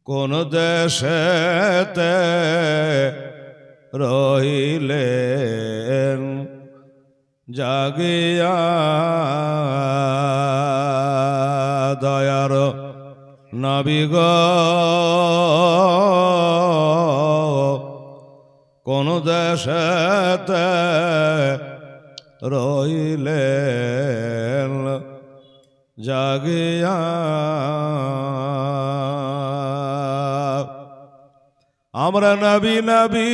কোন দেশেতে রহিলেন জাগিয়া দয়ার নবী গো কোন দেশেতে রহিলেন জাগিয়া আমরা নবী নবী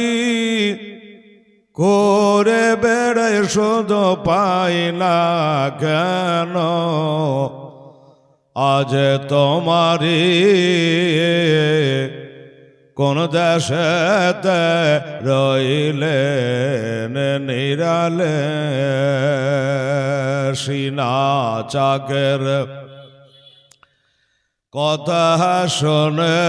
করে বেড়ে শুধু পাই না কেন আজ তোমারি কোন দেশেতে রইলেন নিরালে সিনা চাকের কথা শোনে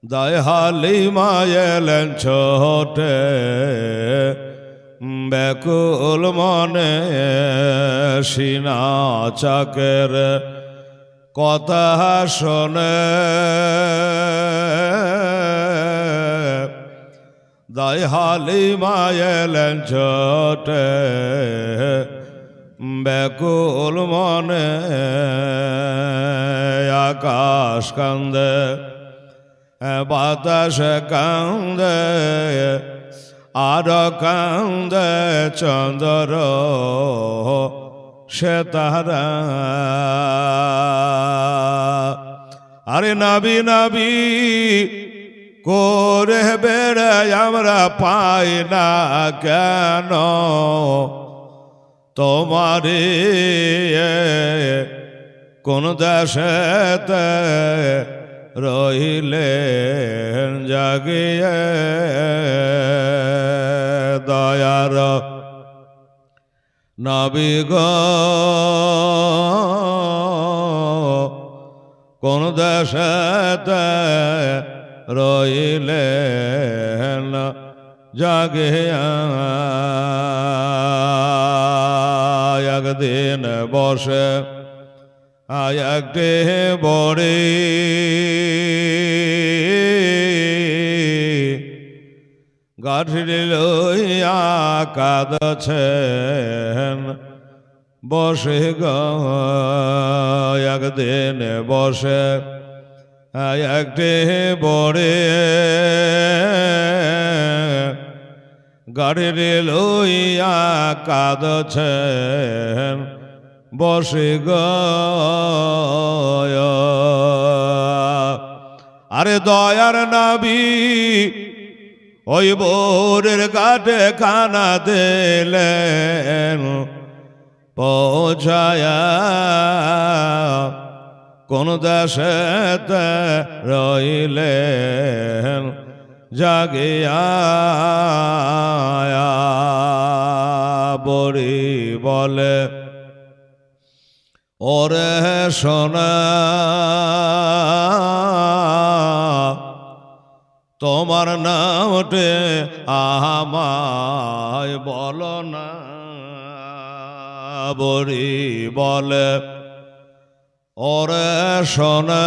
দায় হালিমা এলেন ছোটে ব্যাকুল মনে সিনা চাকের কথা শোনে দায় হালিমা এলেন ছোটে ব্যাকুল মনে আকাশ কান্দে বাতাস কান্দে আর কান্দে চন্দ্র সে তারা আরে নবী নবী করে বেড়াই আমরা পাই না কেন তোমারে কোন দেশেতে রহিলেন জাগিয়ে দয়ার নবী গো কোন দেশেতে রহিলেন জাগিয়া একদিন বসে একটি বড়ি গাঠি লইয়া কাঁদছেন বসে গো একদিন বসে একটি বড়ি গাড়ি লইয়া কাঁদছেন বসে গো আরে দয়ার নবী ওই বোরের ঘাটে খানা দিলেন পৌঁছায়া কোন দেশেতে রইলেন জাগিয়া বড়ি বলে ওরে সোনা তোমার নামটে আমায় বলো না বড়ি বলে ওরে সোনা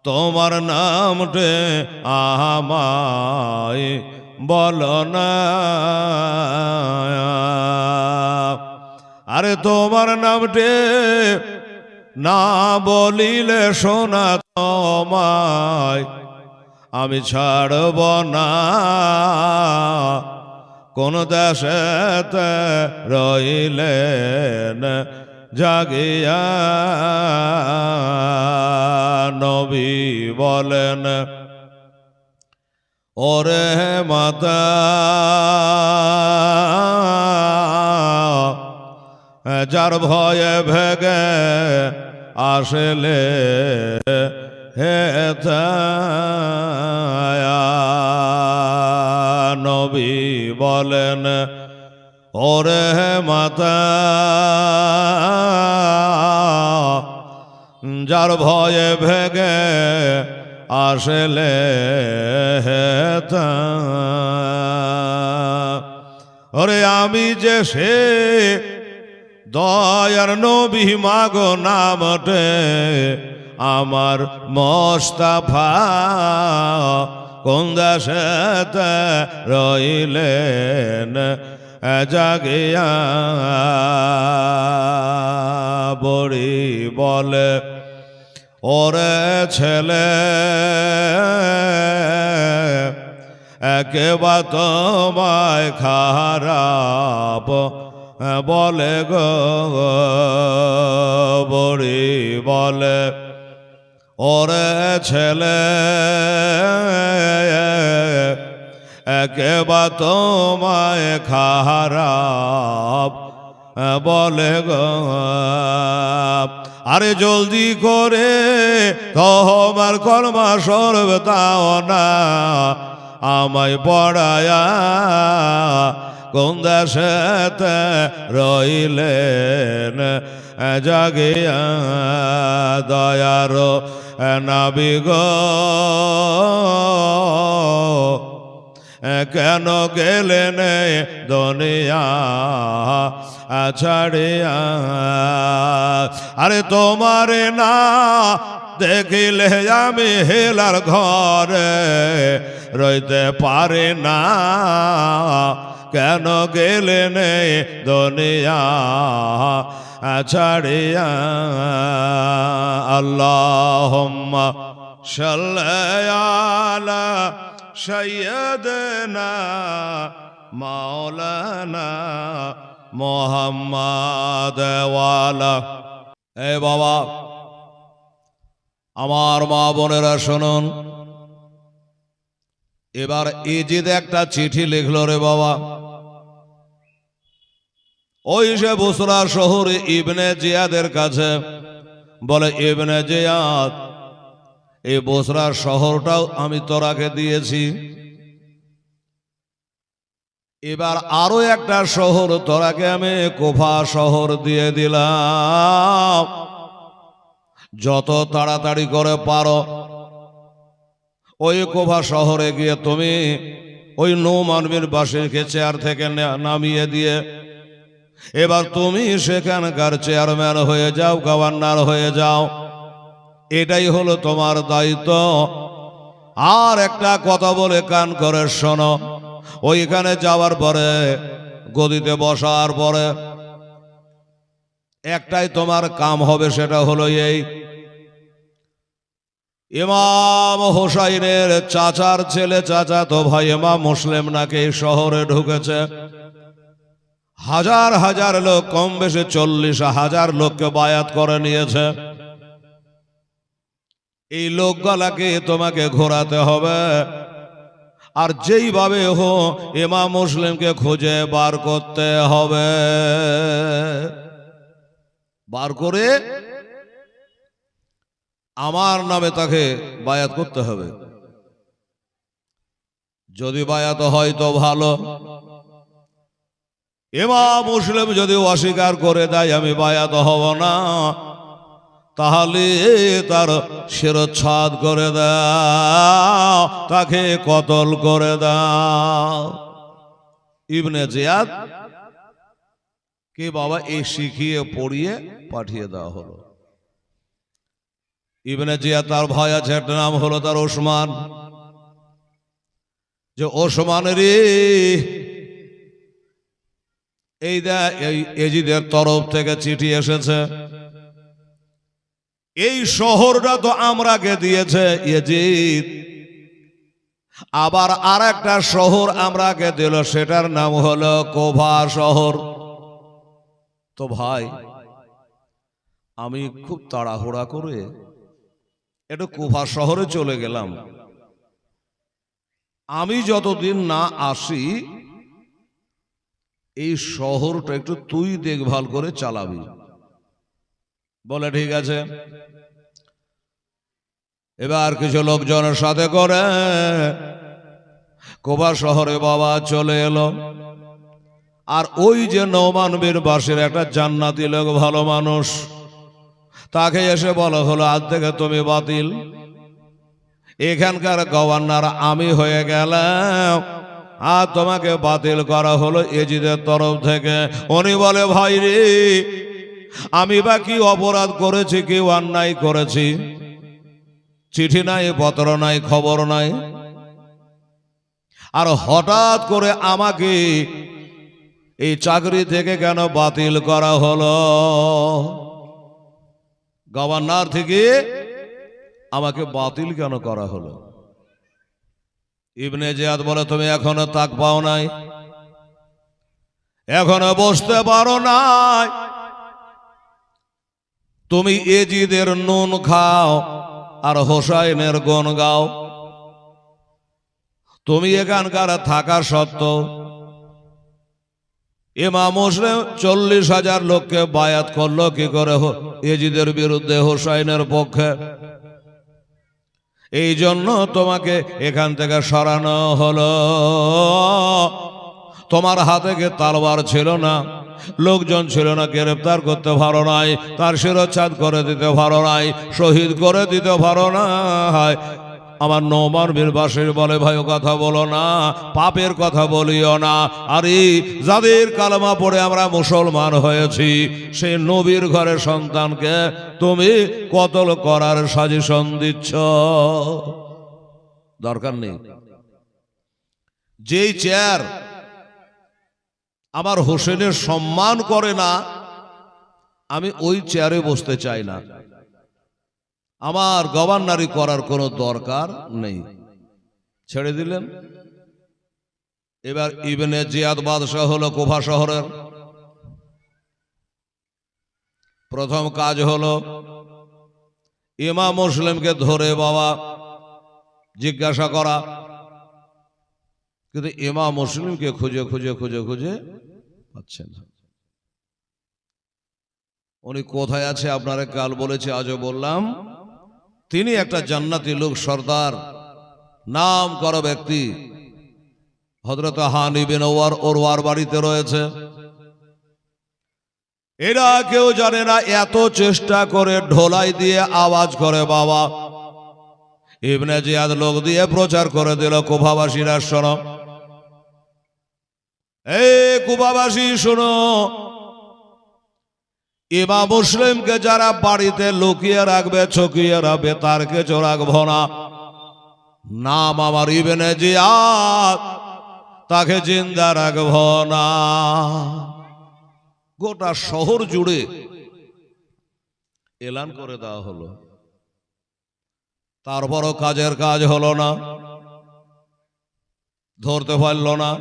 তোমার নামটে আমায় বলো না আরে তোমার নামটে না বলিলে সোনা তোমায় আমি ছাড়ব না কোন দেশেতে রইলেন জাগিয়া নবী বলেন ওরে মাতা যার ভয়ে ভেগে আসলে হে নবী বলেন ওরে মাতা যার ভয়ে ভেগে আসলে ওরে আমি যে সে দয়ার নবী মাগো নামটে আমার মোস্তফা কোন দেশেতে রইলেন জাগিয়া বড়ি বলে ওরে ছেলে একেবা তোমায় খারাপ বলে গো বড়ি বলে ওরে ছেলে একেবা তোমায় খারাপ বলে গো আরে জলদি করে তোমার কলমা সরব তাও না আমায় পড়ায়া কোন দেশেতে রইলেন জাগিয়া দয়ার নবী গো কেন গেলেন দুনিয়া ছাড়িয়া আরে তোমারে না দেখিলে আমি হেলার ঘরে রইতে পারে না কেন গেলেন দুনিয়া ছাড়িয়া আল্লাহুম্মা সাল্লি আলা সাইয়্যিদিনা মাওলানা মুহাম্মাদ ওয়ালা। এ বাবা আমার মা বোনেরা শুনুন, এবার ইজিদ একটা চিঠি লিখলো রে বাবা। ওই সে বুসরা শহর ইবনে জিয়াদের কাছে বলে, ইবনে জিয়াদ এই বুসরা শহরটাও আমি তোরাকে দিয়েছি, এবার আরো একটা শহর তোরাকে আমি কুফা শহর দিয়ে দিলাম। যত তাড়াতাড়ি করে পারো ওই কুফা শহরে গিয়ে তুমি ওই নুমান বিন বাশিরকে চেয়ার থেকে নামিয়ে দিয়ে এবার তুমি সেখানকার চেয়ারম্যান হয়ে যাও, গভর্নর হয়ে যাও। এটাই হলো তোমার দায়িত্ব। আর একটা কথা বলে কান করে শোনো, ওইখানে যাওয়ার পরে গদিতে বসার পরে একটাই তোমার কাম হবে, সেটা হলো এই ইমাম হোসাইনের চাচার ছেলে, চাচাতো ভাই ইমাম মুসলিম নাকি এই শহরে ঢুকেছে। হাজার হাজার লোক, কম বেশি 40,000 লোককে বায়াত করে নিয়েছে। এই লোকগুলাকে তোমাকে ঘোরাতে হবে, আর যেইভাবে হোক ইমাম মুসলিমকে খুঁজে বার করতে হবে। বার করে আমার নামে তাকে বায়াত করতে হবে। যদি বায়াত হয় তো ভালো, ইমাম মুসলিম যদি অস্বীকার করে দেয় আমি বায়াত হব না, তাহলে তার শিরচ্ছেদ করে দাও, তাকে কতল করে দাও। ইবনে জিয়াদ কে বাবা এই শিখিয়ে পড়িয়ে পাঠিয়ে দেওয়া হলো। ইবনে জিয়াদ তার ভাই আছে, একটা নাম হলো তার ওসমান। যে ওসমানের এই এজিদের তরফ থেকে চিঠি এসেছে, এই শহরটা তো আমরাকে দিয়েছে ইয়েজিদ, আবার আর একটা শহর আমরাকে দিল, সেটার নাম হলো কুফা শহর। তো ভাই আমি খুব তাড়াহুড়া করে একটু কুফা শহরে চলে গেলাম, আমি যতদিন না আসি এই শহরটা একটু তুই দেখভাল করে চালাবি। বলে ঠিক আছে। এবার কিছু লোকজনের সাথে করে কুফা শহরে বাবা চলে এলো। আর ওই যে নোমান বীর বাসীর একটা জান্নাতি লোক, ভালো মানুষ, তাকে এসে বলা হলো আজ থেকে তুমি বাতিল, এখানকার গভর্নর আমি হয়ে গেলাম, আর তোমাকে বাতিল করা হলো এজিদের তরফ থেকে। উনি বলে, ভাই রে, আমি বা কি অপরাধ করেছি, কি অন্যায় করেছি? চিঠি নাই, পত্র নাই, খবর নাই, আর হঠাৎ করে আমাকে এই চাকরি থেকে কেন বাতিল করা হলো? গভর্নর থেকে আমাকে বাতিল কেন করা হলো? ইবনে জিয়াদ বলে, তুমি এখনো তাক পাও নাই, এখনো বসতে পারো নাই। তুমি এজিদের নুন খাও আর হোসাইনের গুণ গাও। তুমি এখানকার থাকা সত্ত্বেও ইমাম মুসলিম 40,000 লোককে বায়াত করলো কি করে এজিদের বিরুদ্ধে, হোসাইনের পক্ষে। এই জন্য তোমাকে এখান থেকে সরানো হলো। তোমার হাতে কি তলোয়ার ছিল না, লোকজন ছিল না, গ্রেফতার করতে পারো নাই, তার শিরচ্ছেদ করে দিতে পারো নাই, শহীদ করে দিতে পারো না। আমার নোমান বিন বাশির বলে, ভাই ও কথা বলো না, পাপের কথা বলিও না। আরে যাদের কালেমা পড়ে আমরা মুসলমান হয়েছি, সেই নবীর ঘরের সন্তানকে তুমি কতল করার সাজেশন দিচ্ছ? দরকার নেই। যেই চেয়ার আমার হোসেনের সম্মান করে না, আমি ওই চেয়ারে বসতে চাই না। আমার গভর্নরি করার কোনো দরকার নেই। ছেড়ে দিলেন। এবার ইবনে জিয়াদ বাদশাহ হলো কুফা শহরের। প্রথম কাজ হলো ইমাম মুসলিমকে ধরে বাবা জিজ্ঞাসা করা, কিন্তু ইমাম মুসলিমকে খুঁজে খুঁজে খুঁজে খুঁজে পাচ্ছেন না। উনি কোথায় আছে আপনারা কাল বলেছে, আজও বললাম। তিনি একটা জান্নাতি লোক, সর্দার, নাম করা ব্যক্তি, হযরত হানি বিন ওরওয়ার বাড়িতে রয়েছে। এরা কেউ জানে না, এত চেষ্টা করে ঢোলাই দিয়ে আওয়াজ করে বাবা। ইবনে জিয়াদ লোক দিয়ে প্রচার করে দিল, কুফাবাসীরা শোনো, এই কুফাবাসী শোনো, ইমাম মুসলিমকে যারা বাড়িতে লুকিয়ে রাখবে, ছকিয়ে রাখবে, তার কিছু রাখবো না। নাম আমার ইবনে জিয়াদ, তাকে জিন্দা রাখবো না। গোটা শহর জুড়ে এলান করে দেওয়া হলো। তারপরও কাজের কাজ হলো না, ধরতে পারল না।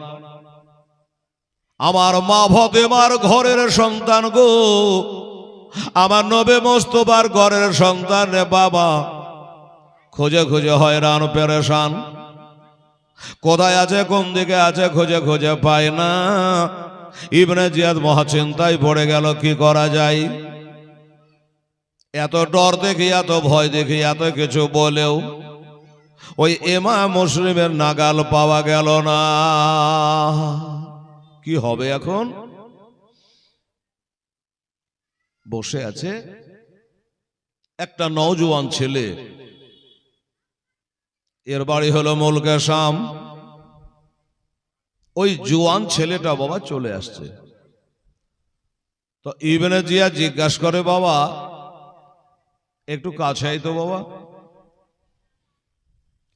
আমার মা ফাতেমার ঘরের সন্তান গো, আমার নবী মুস্তাফার ঘরের সন্তান রে বাবা, খুঁজে খুঁজে হয়রান পেরেশান। কোথায় আছে, কোন দিকে আছে, খুঁজে খুঁজে পায় না। ইবনে জিয়াদ মহা চিন্তায় পড়ে গেল, কি করা যায়? এত ডর দেখি, এত ভয় দেখি, এত কিছু বলেও ওই ইমাম মুসলিমের নাগাল পাওয়া গেল না। কি হবে এখন? বসে আছে একটা নওজোয়ান ছেলে, এর বাড়ি হলো মুলকে শাম। ওই জোয়ান ছেলেটা বাবা চলে আসছে। তো ইবনে জিয়াদ জিজ্ঞাসা করে, বাবা একটু কাছে আই তো বাবা,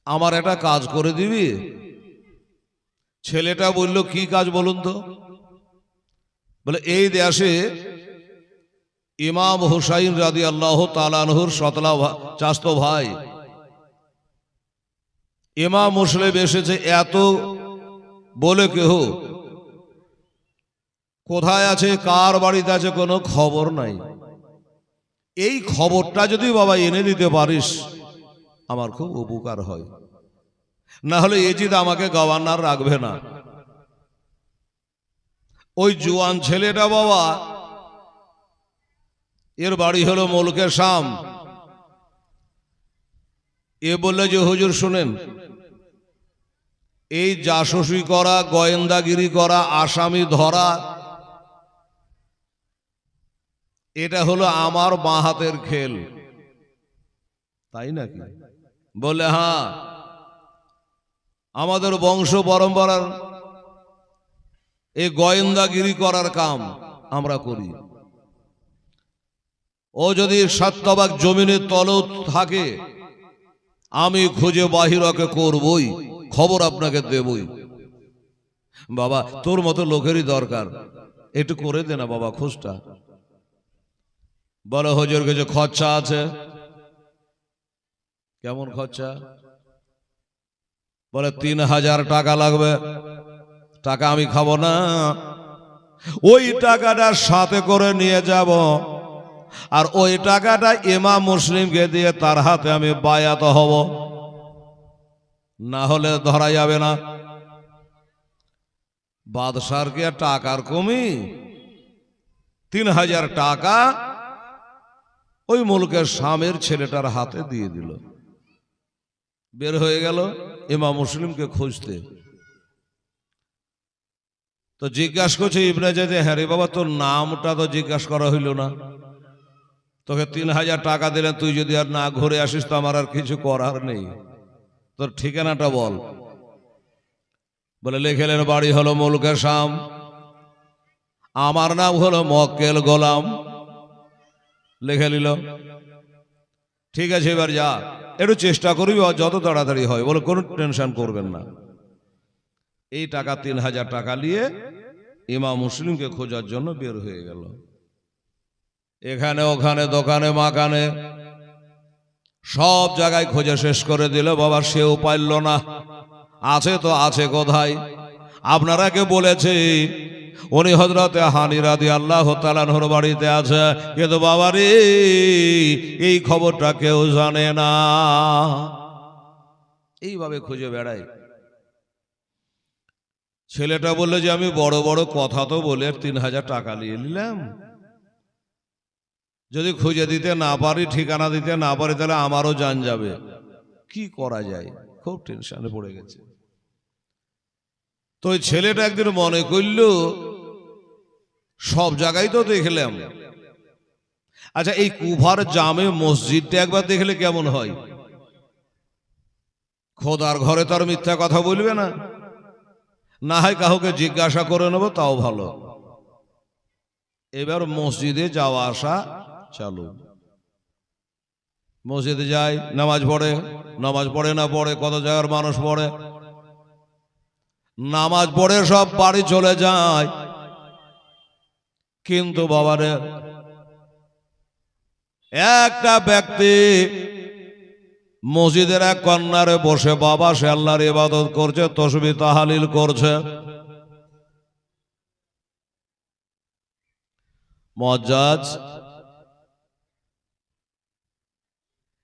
আমার একটা কাজ করে দিবি? ছেলেটা বলল, কি কাজ বলুন তো? বলে, এই দেশে ইমাম হুসাইন রাদিয়াল্লাহু তাআলা আনহুর সতলা চাচতো ভাই ইমাম মুসলিম এসেছে, এত বলে কেহ কোথায় আছে, কার বাড়িতে আছে, কোনো খবর নাই। এই খবরটা যদি বাবা এনে দিতে পারিস, আমার খুব উপকার হয়। না হলে এজিদ আমাকে গভর্নর রাখবে না। ওই জোয়ান ছেলেটা বাবা, এর বাড়ি হলো মুলকে শাম। এ বললে যে, হুজুর শুনেন, এই জাসুসি করা, গোয়েন্দাগিরি করা, আসামি ধরা, এটা হলো আমার বাঁ হাতের খেল। তাই নাকি? বলে, হ্যাঁ, আমাদের বংশ পরম্পরার এই গোয়েন্দাগিরি করার কাম আমরা করি। ও যদি সত্যবাক জমিনের তলেও থাকে, আমি খুঁজে বাহিরকে করবই, খবর আপনাকে দেবই। বাবা তোর মতো লোকেরই দরকার, একটু করে দে না বাবা খোঁজটা। বলো হুজুর কিছু খরচা আছে। কেমন খরচা? বলে 3000 টাকা লাগবে। টাকা আমি খাবো না, ওই টাকাটা সাথে করে নিয়ে যাব, আর ওই টাকাটা ইমাম মুসলিমকে দিয়ে তার হাতে আমি বায়াত হব, না হলে ধরা যাবে না। বাদশার কি আর টাকার কমি? 3000 টাকা ওই মুলকের স্বামীর ছেলেটার হাতে দিয়ে দিল। বের হয়ে গেল ইমাম মুসলিমকে খুঁজতে। তো জিজ্ঞাসা করছে ইবনে জায়দ, হ্যাঁ রে বাবা তোর নামটা তো জিজ্ঞাসা করা হইল না, তোকে 3000 টাকা দিলেন, তুই যদি আর না ঘুরে আসিস তো আমার আর কিছু করার নেই, তোর ঠিকানাটা বল। বলে লিখেলেন বাড়ি হলো মুলকের শাম, আমার নাম হলো মক্কেল গোলাম। লিখে নিল। ঠিক আছে এবার যা, একটু চেষ্টা করবি যত তাড়াতাড়ি হয়। বলে কোনো টেনশন করবেন না। এই টাকা 3000 টাকা নিয়ে ইমাম মুসলিমকে খোঁজার জন্য বের হয়ে গেল। এখানে ওখানে দোকানে মাকানে সব জায়গায় খোঁজে শেষ করে দিল। বাবা সেও পাইল না। আছে তো আছে কোথায়? আপনারা কে বলেছে উনি হযরতে হানি রাদিয়াল্লাহু তাআলা আনহুর বাড়িতে আছে, কিন্তু বাবা রে এই খবরটা কেউ জানে না। এইভাবে খুঁজে বেড়ায়। ছেলেটা বললো যে আমি বড় বড় কথা তো বলে 3000 টাকা নিয়ে নিলাম, যদি খুঁজে দিতে না পারি, ঠিকানা দিতে না পারি, তাহলে আমারও জান যাবে। কি করা যায়? খুব টেনশনে পড়ে গেছে। তো ওই ছেলেটা একদিন মনে করল সব জায়গায় তো দেখলাম, আচ্ছা এই কুফার জামে মসজিদটা একবার দেখলে কেমন হয়? খোদার ঘরে তার মিথ্যা কথা বলবে না, না হয় কাউকে জিজ্ঞাসা করে নেব, তাও ভালো। এবার মসজিদে যাওয়া আসা চালু। মসজিদে যায়, নামাজ পড়ে, নামাজ পড়ে না পড়ে, কত জায়গার মানুষ পড়ে, নামাজ পড়ে সব বাড়ি চলে যায়। কিন্তু বাবারে একটা ব্যক্তি মসজিদের এক কর্নারে বসে বাবা সে আল্লাহর ইবাদত করছে, তাসবিহ তাহলিল করছে। মুআজ্জাজ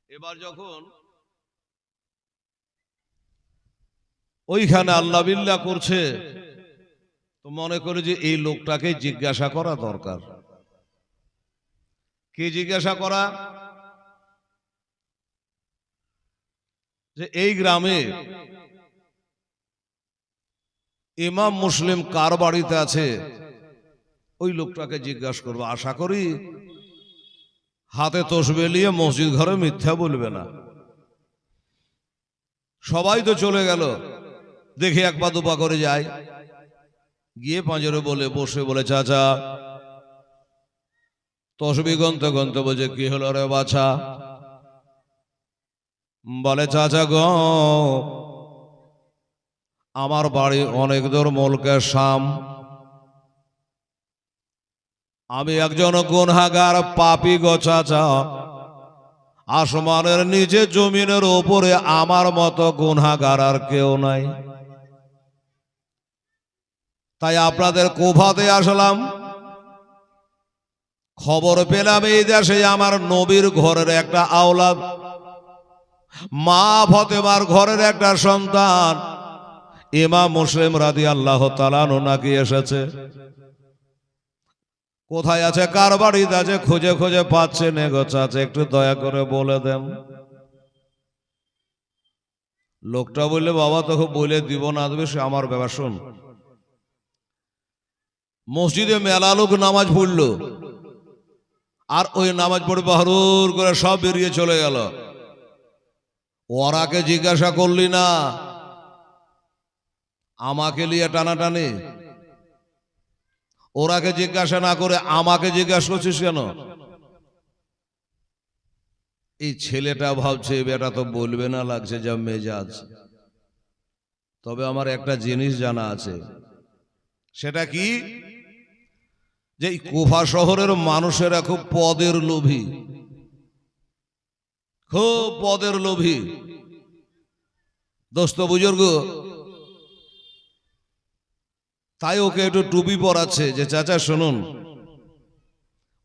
এবার যখন ওইখানে আল্লাহ বিল্লাহ করছে, তো মনে করে যে এই লোকটাকে জিজ্ঞাসা করা দরকার। কি জিজ্ঞাসা করা? যে এই গ্রামে ইমাম মুসলিম কার বাড়িতে আছে, ওই লোকটাকে জিজ্ঞাসা করবো। আশা করি হাতে তসবিহ নিয়ে মসজিদ ঘরে মিথ্যা বলবে না। সবাই তো চলে গেল, দেখে এক পা দুপা করে যায়, গিয়ে পাঁজরে বলে বসে বলে চাচা তসবিহ গন্তে গন্তে বলছে কি হলো রে বাছা? বলে চাচা গো আমার বাড়ি অনেক দূর মুলকের শাম, আমি একজন গুনহাগার পাপী গো চাচা, আসমানের নিচে জমিনের উপরে আমার মতো গুনহাগার আর কেউ নাই, তাই আপনাদের কুফাতে আসলাম। খবর পেলাম এই দেশে আমার নবীর ঘরের একটা আওলাদ, মা ফাতেমার ঘরের একটা সন্তান ইমাম মুসলিম রাদিয়াল্লাহু তাআলা আনহু নাকি এসেছে। কোথায় আছে, কার বাড়িতে আছে, খুঁজে খুঁজে পাচ্ছে না গো চাচা, একটু দয়া করে বলে দেন। লোকটা বললে বাবা তোকে বলে দিব না দেবে সে আমার ব্যাপার। শোন, মসজিদে মেলা লোক নামাজ পড়লো, আর ওই নামাজ পড়ে বাহরুর করে সব বেরিয়ে চলে গেল। ওরাকে জিজ্ঞাসা করলি না, আমাকে নিয়ে টানাটানি। ওরাকে জিজ্ঞাসা না করে আমাকে জিজ্ঞাসা করছিস কেন? এই ছেলেটা ভাবছে বেটা তো বলবে না, লাগছে যা মেজাজ। তবে আমার একটা জিনিস জানা আছে, সেটা কি, যে কুফা শহরের মানুষেরা খুব পদের লোভী, খুব পদের লোভী। দোস্ত বুজুর্গ, তাই ওকে একটু টুপি পরাচ্ছে যে চাচা শুনুন,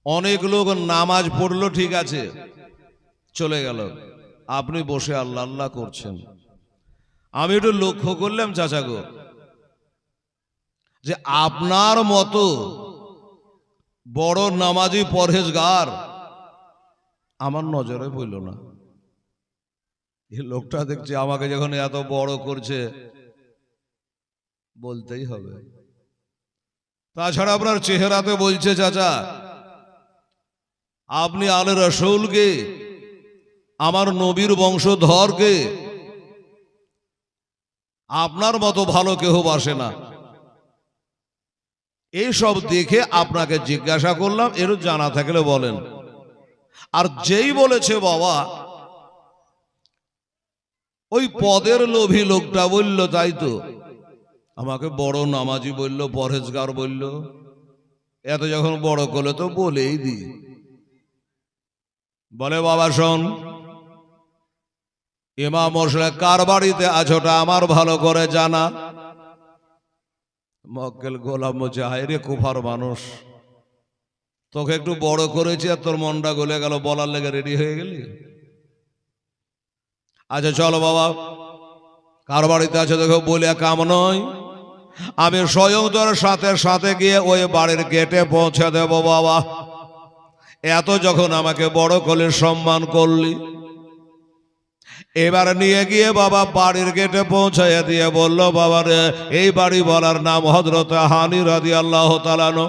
অনেক লোক নামাজ পড়লো ঠিক আছে চলে গেল, আপনি বসে আল্লাহ আল্লাহ করছেন। আমি একটু লক্ষ্য করলাম চাচা গো, যে আপনার মতো বড় নামাজি পরহেজগার আমার নজরে পড়ল না। এই লোকটা দেখছে আমাকে যখন এত বড় করছে বলতেই হবে। তাছাড়া আপনার চেহারাতে বলছে চাচা আপনি আলে রসুলকে, আমার নবীর বংশধরকে আপনার মতো ভালো কেউ বাসে না। এইসব দেখে আপনাকে জিজ্ঞাসা করলাম, এর জানা থাকলে বলেন। আর যেই বলেছে বাবা ওই পদের লোভী লোকটা বলল, তাই তো আমাকে বড় নামাজি বলল, পরহেজগার বলল, এত যখন বড় করলে তো বলেই দি। বলে বাবা শোন, ইমাম মশলা কার বাড়িতে আছোটা আমার ভালো করে জানা। মক্কেল গোলাম বলছে হায় রে কুফার মানুষ, তোকে একটু বড় করেছি আর তোর মনটা গলে গেল, বলার লেগে রেডি হয়ে গেলি। আচ্ছা চলো বাবা কার বাড়িতে আছে দেখো, বলে কাম নয়, আমি স্বয়ং তোর সাথে সাথে গিয়ে ওই বাড়ির গেটে পৌঁছে দেব বাবা। এত যখন আমাকে বড় করলে, সম্মান করলি, এবার নিয়ে গিয়ে বাবা বাড়ির গেটে পৌঁছাইয়া দিয়ে বলল, বাবা রে এই বাড়ি বলার নাম হযরত হানি রাদিয়াল্লাহু তাআলা আনহু।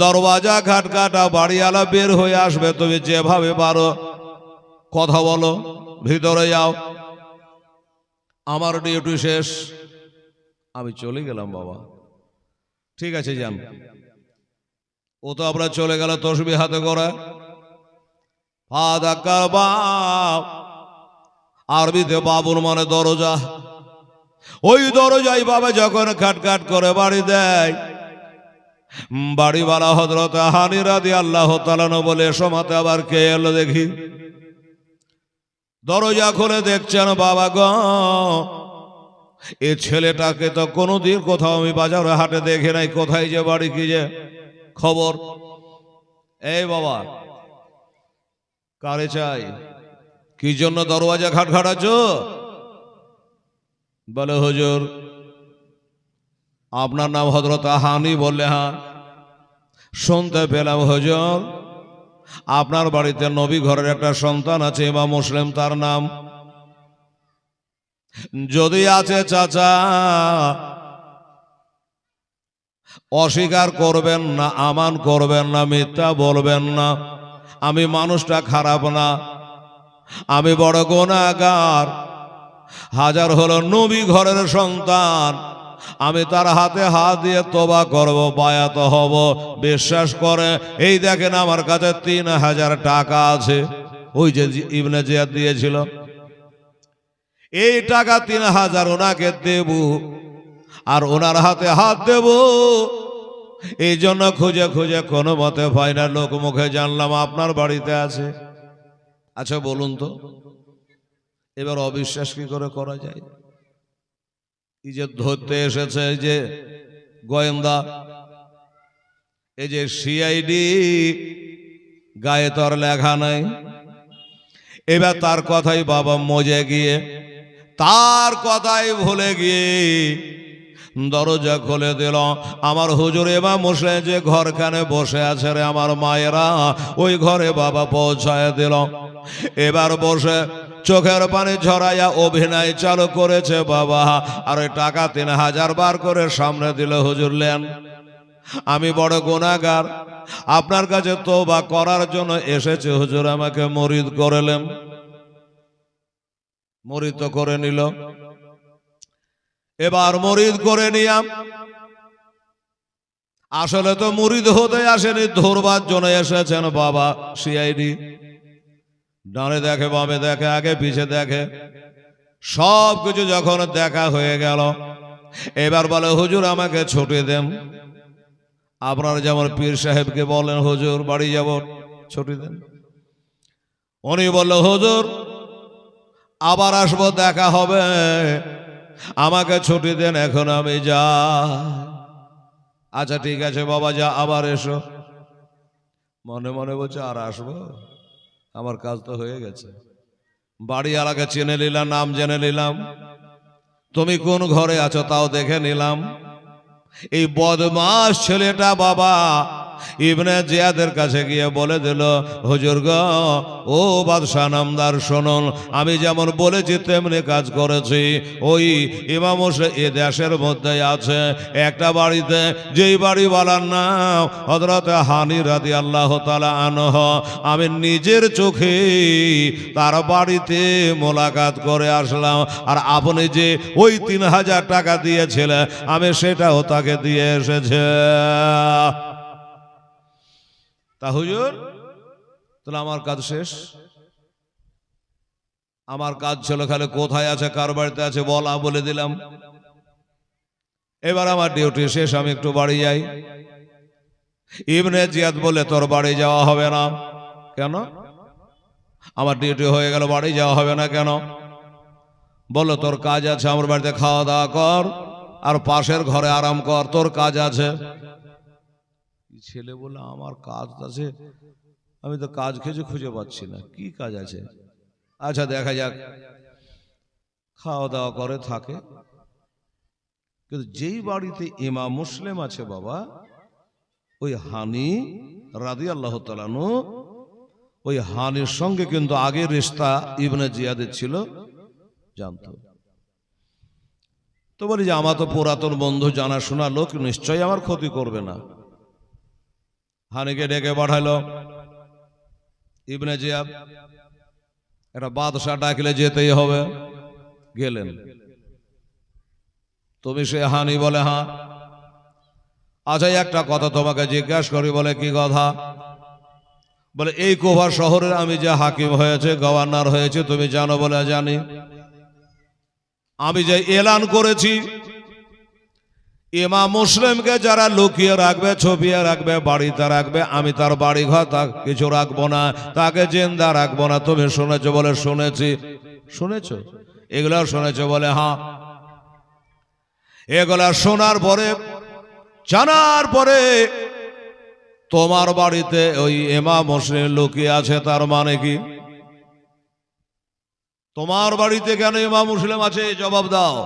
দরওয়াজা খাটকাটা, বাড়িওয়ালা বের হয়ে আসবে, তুমি যেভাবে পারো কথা বলো, ভিতরে যাও, আমার ডিউটি শেষ, আমি চলে গেলাম বাবা। ঠিক আছে যান। ও তো আমরা চলে গেল তসবিহ হাতে করে, পা ধাক্কার বাপ, আরবিতে বাবুর মানে দরজা। ওই দরজাই বাবা যখন খাটখাট করে বাড়ি দেয়, বাড়িওয়ালা হযরত হানি রাদিয়াল্লাহু তাআলা আনহু বলে, সমাতে আবার কে এলো দেখি। দরজা খুলে দেখছেন বাবা গো, এই ছেলেটাকে তো কোনোদিন কোথাও আমি বাজারে হাটে দেখে নাই, কোথায় যে বাড়ি কি যে খবর। এই বাবা কারে চাই, কি জন্য দরওয়াজা খাটখাটাচ্ছ? বলে হুজুর আপনার নাম হযরত হানি? বললে হ্যাঁ। শুনতে পেলাম হুজুর আপনার বাড়িতে নবী ঘরের একটা সন্তান আছে, ইমাম মুসলিম তার নাম। যদি আছে চাচা অস্বীকার করবেন না, আমান করবেন না, মিথ্যা বলবেন না। আমি মানুষটা খারাপ না, আমি বড় গুনাহগার, হাজার হলো নবী ঘরের সন্তান, আমি তার হাতে হাত দিয়ে তওবা করব, বায়াত হব। বিশ্বাস করে এই দেখেন আমার কাছে 3000 টাকা আছে, ওই যে ইবনে জিয়াদ দিয়েছিল, এই টাকা 3000 ওনাকে দেব আর ওনার হাতে হাত দেব। এই জন্য খুঁজে খুঁজে কোনো মতে পাই না, লোক মুখে জানলাম আপনার বাড়িতে আছে। আচ্ছা বলুন তো এবার অবিশ্বাস কি করে করা যায়? এই যে ধরতে এসেছে, এই যে গোয়েন্দা, এই যে সিআইডি, গায়ে তো আর লেখা নাই। এবার তার কথাই বাবা মজে গিয়ে, তার কথাই ভুলে গিয়ে দরজা খুলে দিল। আমার হুজুর ইমাম মুসলিম যে ঘরখানে বসে আছে রে আমার মায়েরা, ওই ঘরে বাবা পৌঁছায় দিল। এবার বসে চোখের পানি ঝরাইয়া অভিনয় চালু করেছে বাবা, আর ওই টাকা 3000 বার করে সামনে দিল। হুজুর লেন, আমি বড় গুনাহগার, আপনার কাছে তওবা করার জন্য এসেছে, হুজুর আমাকে মুরিদ করলেন। মুরিদ তো করে নিল। এবার মুরিদ করে নিয়াম আসলে তো মুরিদ হতে আসেনি, ধরবার জন্য এসেছেন বাবা সিআইডি। ডানে দেখে, বামে দেখে, আগে পিছে দেখে, সব কিছু যখন দেখা হয়ে গেল, এবার বলে হুজুর আমাকে ছুটি দেন। আপনারা যেমন পীর সাহেবকে বলেন হুজুর বাড়ি যাব, ছুটি দেন। উনি বলল হুজুর আবার আসবো, দেখা হবে, আমাকে ছুটি দেন, এখন আমি যা। আচ্ছা ঠিক আছে বাবা যা, আবার এসো। মনে মনে বলছে আর আসবো, আমার কাজ তো হয়ে গেছে। বাড়ি আলাকে চিনে নিলাম, নাম জেনে নিলাম, তুমি কোন ঘরে আছো তাও দেখে নিলাম। এই বদমাস ছেলেটা বাবা ইবনে জিয়াদের কাছে গিয়ে বলে দিল হুজুর গো, ও বাদশাহ নামদার শুনুন, আমি যেমন বলেছি তেমনি কাজ করেছি। ওই ইমাম হোসেন এ দেশের মধ্যে আছে একটা বাড়িতে, যেই বাড়িওয়ালার নাম হযরত হানি রাদিয়াল্লাহু তাআলা আনহু, আমি নিজের চোখে তার বাড়িতে মোলাকাত করে আসলাম। আর আপনি যে ওই 3000 টাকা দিয়েছিলেন, আমি সেটাও তাকে দিয়ে এসেছে। তা হুজুর তাহলে আমার কাজ শেষ? আমার কাজ ছিল খালি কোথায় আছে, কার বাড়িতে আছে বলা, বলে দিলাম। এবার আমার ডিউটি শেষ, আমি একটু বাড়ি যাই। ইবনে জিয়াদ বলে তোর বাড়ি যাওয়া হবে না। কেন? আমার ডিউটি হয়ে গেল, বাড়ি যাওয়া হবে না কেন? বলো তোর কাজ আছে আমার বাড়িতে, খাওয়া দাওয়া কর আর পাশের ঘরে আরাম কর, তোর কাজ আছে। ছেলে বলে আমার কাজ আছে, আমি তো কাজ খুঁজে পাচ্ছি না, কি কাজ আছে? আচ্ছা দেখা যাক। খাওয়া দাওয়া করে থাকে, কিন্তু যেই বাড়িতে ইমাম মুসলিম আছে বাবা, ওই হানি রাদিয়াল্লাহু তাআলা আনহু, ওই হানির সঙ্গে কিন্তু আগের রিশতা ইবনে জিয়াদের ছিল, জানতো। তো বলি যে আমার তো পুরাতন বন্ধু, জানাশোনা লোক, নিশ্চয়ই আমার ক্ষতি করবে না। হানিকে ডেকে পাঠালো। ইবনে জিয়াদ একটা বাদশা ডাকলে যেতেই হবে, গেলেন। তুমি সে হানি? বলে হ্যাঁ। আচ্ছা একটা কথা তোমাকে জিজ্ঞাসা করি। বলে কি কথা? বলে এই কুফা শহরের আমি যে হাকিম হয়েছে, গভর্নর হয়েছে, তুমি জানো? বলে জানি। আমি যে এলান করেছি ইমাম মুসলিমকে যারা লুকিয়ে রাখবে, ছপিয়ে রাখবে, বাড়িতে রাখবে, আমি তার বাড়ি ঘর কিছু রাখবো না, তাকে জিন্দা রাখবো না। তুমি শুনেছো? বলে শুনেছি। শুনেছো? এগুলো শুনেছো? বলে হ্যাঁ। এগুলা শোনার পরে, জানার পরে তোমার বাড়িতে ওই ইমাম মুসলিম লুকিয়ে আছে, তার মানে কি? তোমার বাড়িতে কেন ইমাম মুসলিম আছে, জবাব দাও।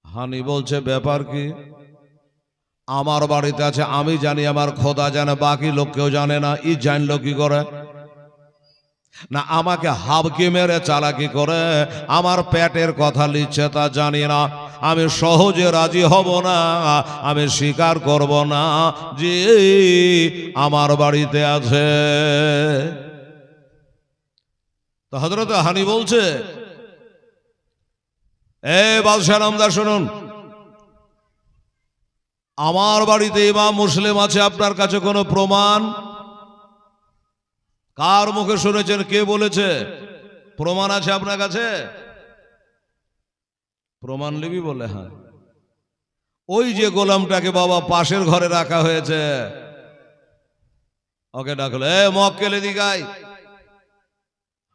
হানি বলছে ব্যাপার কি? আমার বাড়িতে আছে, আমি জানি, আমার খোদা জানে, বাকি লোক কেউ জানে না। ই জানলো কি করে? না আমাকে হাবকি মেরে চালাকি করে আমার পেটের কথা লিখছে, তা জানি না। আমি সহজে রাজি হব না, আমি স্বীকার করব না যে আমার বাড়িতে আছে। তো হযরত হানি বলছে, এ বাদশাহ নামদার শুনুন, আমার বাড়িতে ইমাম মুসলিম আছে, আপনার কাছে কোনো প্রমাণ? কার মুখে শুনেছেন? কে বলেছে? প্রমাণ আছে আপনার কাছে? প্রমাণ লিবি? বলে হ্যাঁ। ওই যে গোলামটাকে বাবা পাশের ঘরে রাখা হয়েছে, ওকে ডাকলো, এ মক্কেল এদিকে আয়।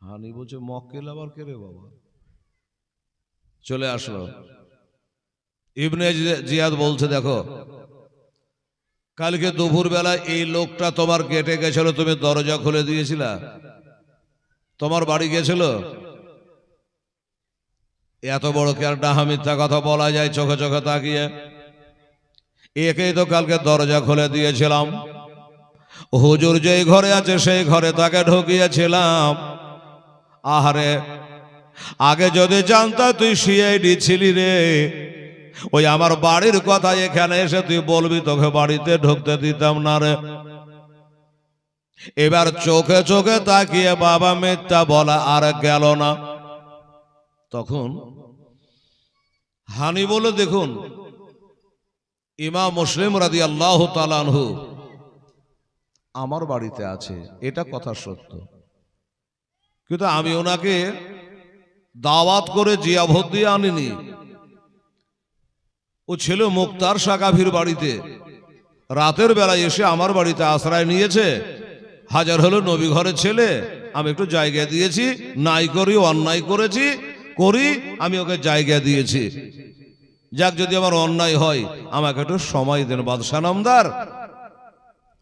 হানি বলছে মক্কেল আবার কে রে বাবা? চলে আসলো। ইবনে জিয়াদ বলছে দেখো, কালকে দুপুর বেলা এই লোকটা তোমার গেটে গেছিল, তুমি দরজা খুলে দিয়েছিলা? তোমার বাড়ি গেছিল? এত বড় কি আর ডাহা মিথ্যা কথা বলা যায় চোখে চোখে তাকিয়ে? একেই তো কালকে দরজা খুলে দিয়েছিলাম। হুজুর যেই ঘরে আছে সেই ঘরে তাকে ঢুকিয়েছিলাম। আহারে, আগে যদি জানতা তুই সিআইডি ছিলি রে, ওই আমার বাড়ির কথা এখানে এসে তুই বলবি, তোকে বাড়িতে ঢুকতে দিতাম না রে। এবার চোখে চোখে তাকিয়ে বাবা মিথ্যা বলা আর গেল না। তখন হানি বলে দেখুন, ইমাম মুসলিম রাদিয়াল্লাহু তাআলা আনহু আমার বাড়িতে আছে, এটা কথা সত্য, কিন্তু আমি ওনাকে দাওয়াত করে জিয়াভত দিয়ে আনিনি। ও ছিল মুক্তার সাকাফির বাড়িতে, রাতের বেলায় এসে আমার বাড়িতে আশ্রয় নিয়েছে। হাজার হলো নবী ঘরের ছেলে, আমি একটু জায়গা দিয়েছি, নাই করি অন্যায় করেছি করি, আমি ওকে জায়গা দিয়েছি। যাক, যদি আমার অন্যায় হয় আমাকে একটু সময় দেন বাদশা নামদার।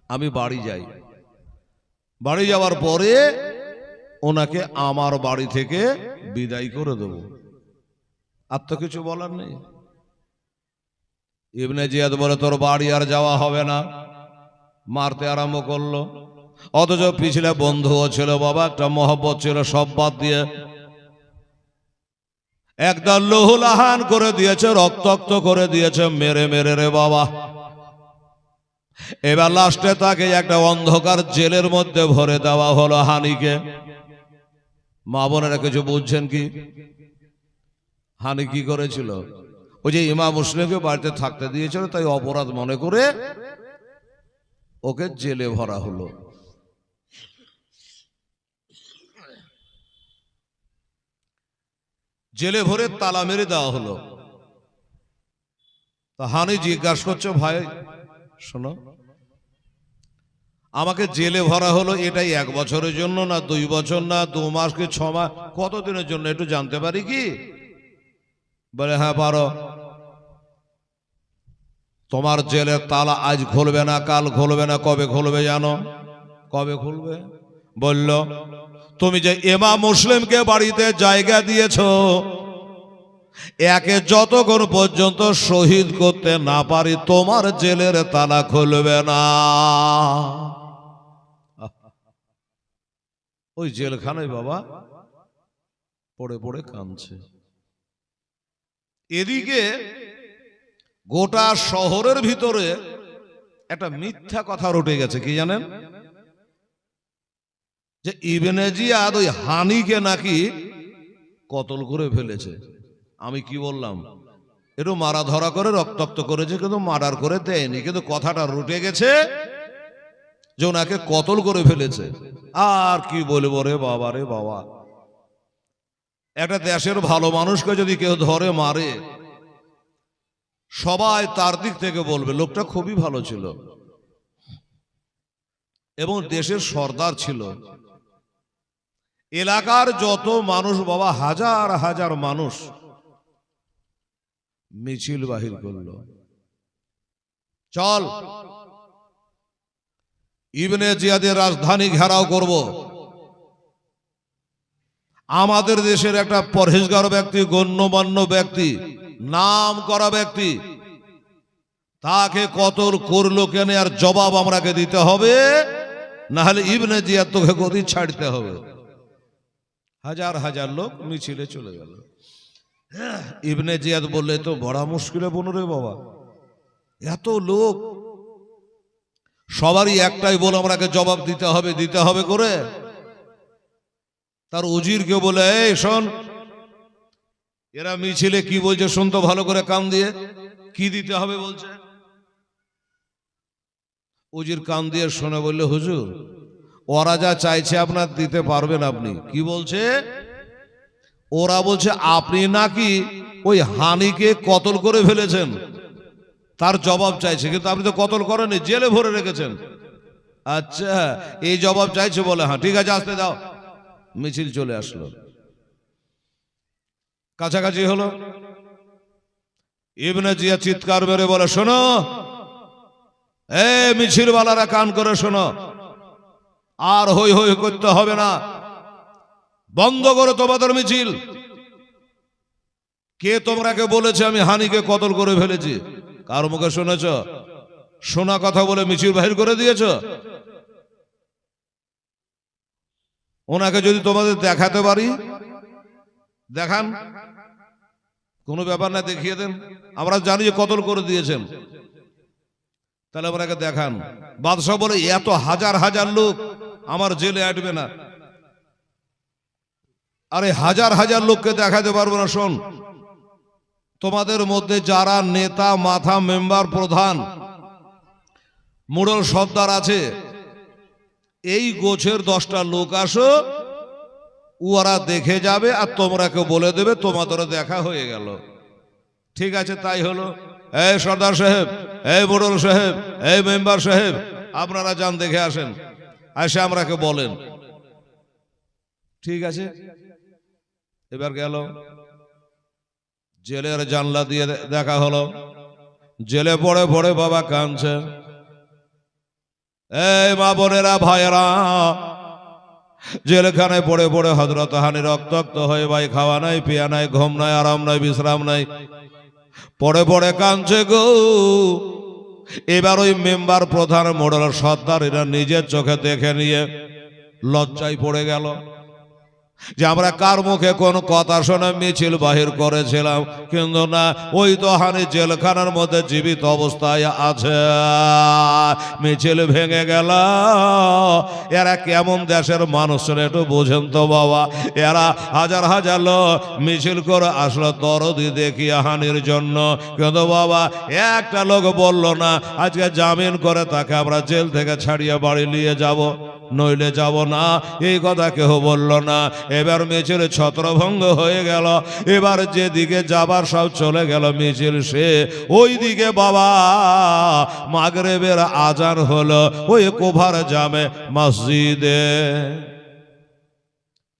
আমি বাড়ি যাই, বাড়ি যাওয়ার পরে ওনাকে আমার বাড়ি থেকে বিদায় করে দেব, আর তো কিছু বলার নেই। ইবনে জিয়াদ বলে, তোর বাড়ি আর যাওয়া হবে না, মারতে আরম্ভ করলো। অথচ পিছলে বন্ধুও ছিল বাবা, একটা মহব্বত ছিল, সব বাদ দিয়ে একদল লহুলাহান করে দিয়েছে, রক্তাক্ত করে দিয়েছে, মেরে মেরে রে বাবা। এবার লাস্টে তাকে একটা অন্ধকার জেলের মধ্যে ভরে দেওয়া হলো হানিকে। মা বোনেরা কিছু বুঝছেন কি? হানি কি করেছিল? ওই যে ইমাম মুসলিমকে বাড়িতে থাকতে দিয়েছিল, তাই অপরাধ মনে করে ওকে জেলে ভরা হলো। জেলে ভরে তালা মেরে দেওয়া হলো। তা হানি জিজ্ঞাসা করছে, ভাই শোনো, আমাকে জেলে ভরা হলো, এটাই 1 বছরের জন্য না 2 বছর না 2 মাস কি 6 মাস, কতদিনের জন্য একটু জানতে পারি কি? বলে, হ্যাঁ পারো। তোমার জেলের তালা আজ খুলবে না, কাল খুলবে না, কবে খুলবে জানো? কবে খুলবে? বলল, তুমি যে ইমাম মুসলিমকে বাড়িতে জায়গা দিয়েছো, একে যতক্ষণ পর্যন্ত শহীদ করতে না পারি তোমার জেলের তালা খুলবে না। ওই জেলখানায় বাবা পড়ে পড়ে কাঁদছে। এদিকে গোটা শহরের ভিতরে একটা মিথ্যা কথা রটে গেছে, কি জানেন? যে ইবনে জিয়াদ ওই হানিকে নাকি কতল করে ফেলেছে। আমি কি বললাম? একটু মারা ধরা করে রক্তাক্ত করেছে, কিন্তু মার্ডার করে দেয়নি, কিন্তু কথাটা রটে গেছে যে ওনাকে কতল করে ফেলেছে। আর কি বলবো রে বাবা, রে বাবা, একটা দেশের ভালো মানুষকে যদি কেউ ধরে মারে, সবাই তার দিক থেকে বলবে লোকটা খুবই ভালো ছিল এবং দেশের সর্দার ছিল। এলাকার যত মানুষ বাবা, হাজার হাজার মানুষ মিছিল বাহির করলো, চল ইবনে জিয়াদের রাজধানী ঘেরাও করব। আমাদের দেশের একটা পরহেজগার ব্যক্তি, গণ্যমান্য ব্যক্তি, নাম করা ব্যক্তি, তাকে কতল করলো কেন, আর জবাব আমরাকে দিতে হবে, না হলে ইবনে জিয়াদ তোকে গদি ছাড়তে হবে। হাজার হাজার লোক মিছিলে চলে গেল। ইবনে জিয়াদ বললে, তো বড় মুশকিলে বনুরে বাবা, এত লোক, সবারই একটাই বল, আমরাকে জবাব দিতে হবে করে। তার উজিরকে বলে, এই শোন, এরা মিছিলে কি বলছে শুন তো ভালো করে, কান দিয়ে, কি দিতে হবে বলছে। উজির কান দিয়ে শুনে বললে, হুজুর ওরা যা চাইছে আপনার দিতে পারবেন আপনি। কি বলছে? ওরা বলছে আপনি নাকি ওই হানিকে কতল করে ফেলেছেন, তার জবাব চাইছে, কিন্তু আপনি তো কতল করেননি, জেলে ভরে রেখেছেন। আচ্ছা, এই জবাব চাইছে বলে, হ্যাঁ ঠিক আছে আসতে দাও। মিছিল চলে আসলো, কাছাকাছি হলো। ইবনে জিয়া চিৎকার মেরে বলে, শোনো এ মিছিলওয়ালারা, কান করে শোনো, আর হই হই করতে হবে না, বন্ধ করো তোমাদের মিছিল। কে তোমরাকে বলেছে আমি হানিকে কতল করে ফেলেছি? কার মুখে শুনেছ? শোনা কথা বলে মিছিল বাহির করে দিয়েছ? ওনাকে যদি তোমাদের দেখাতে পারি, দেখান, কোনো ব্যাপার না, দেখিয়ে দেন, আমরা জানি যে কতল করে দিয়েছেন, তাহলে ওনাকে দেখান। বাদশাহ বলে, এত হাজার হাজার লোক আমার জেলে আটবে না। আরে হাজার হাজার লোককে দেখাতে পারবো না, শোন তোমাদের মধ্যে যারা নেতা, মাথা, মেম্বার, প্রধান, মোড়ল, সর্দার আছে, এই গোছের 10টা লোক আসো, ওরা দেখে যাবে আর তোমরা কেউ বলে দেবে তোমাদের দেখা হয়ে গেল। ঠিক আছে, তাই হলো। এই সর্দার সাহেব, এই মোড়ল সাহেব, এই মেম্বার সাহেব, আপনারা যান দেখে আসেন, এসে আমরাকে বলেন। ঠিক আছে, এবার গেল, জেলের জানলা দিয়ে দেখা হলো। জেলে পড়ে পড়ে বাবা কাঁদছে। এই মা বোনেরা, ভাইয়েরা, জেলখানে পড়ে পড়ে হযরত হানি রক্তাক্ত হয়ে ভাই, খাওয়া নাই, পিয়া নাই, ঘুম নাই, আরাম নাই, বিশ্রাম নাই, পড়ে পড়ে কাঁদছে গো। এবার ওই মেম্বার, প্রধান, মোড়ল, সর্দার এরা নিজের চোখে দেখে নিয়ে লজ্জায় পড়ে গেল যে আমরা কার মুখে কোন কথা শুনে মিছিল বাহির করেছিলাম, কিন্তু না, ওই তো হানি জেলখানার মধ্যে জীবিত অবস্থায় আছে। মিছিল ভেঙে গেল। এরা কেমন দেশের মানুষ একটু বোঝেন তো বাবা। এরা হাজার হাজার লোক মিছিল করে আসলো দরদি দেখিয়ে হানির জন্য, কিন্তু বাবা একটা লোক বলল না আজকে জামিন করে তাকে আমরা জেল থেকে ছাড়িয়ে বাড়ি নিয়ে যাব, নইলে যাব না, এই কথা কেউ বলল না। এবার মিছিল ছত্রভঙ্গ হয়ে গেল। এবার যেদিকে যাবার সব চলে গেল মিছিল, সে ওই দিকে বাবা মাগরিবের আজান হলো ওই কোভার জামে মসজিদে।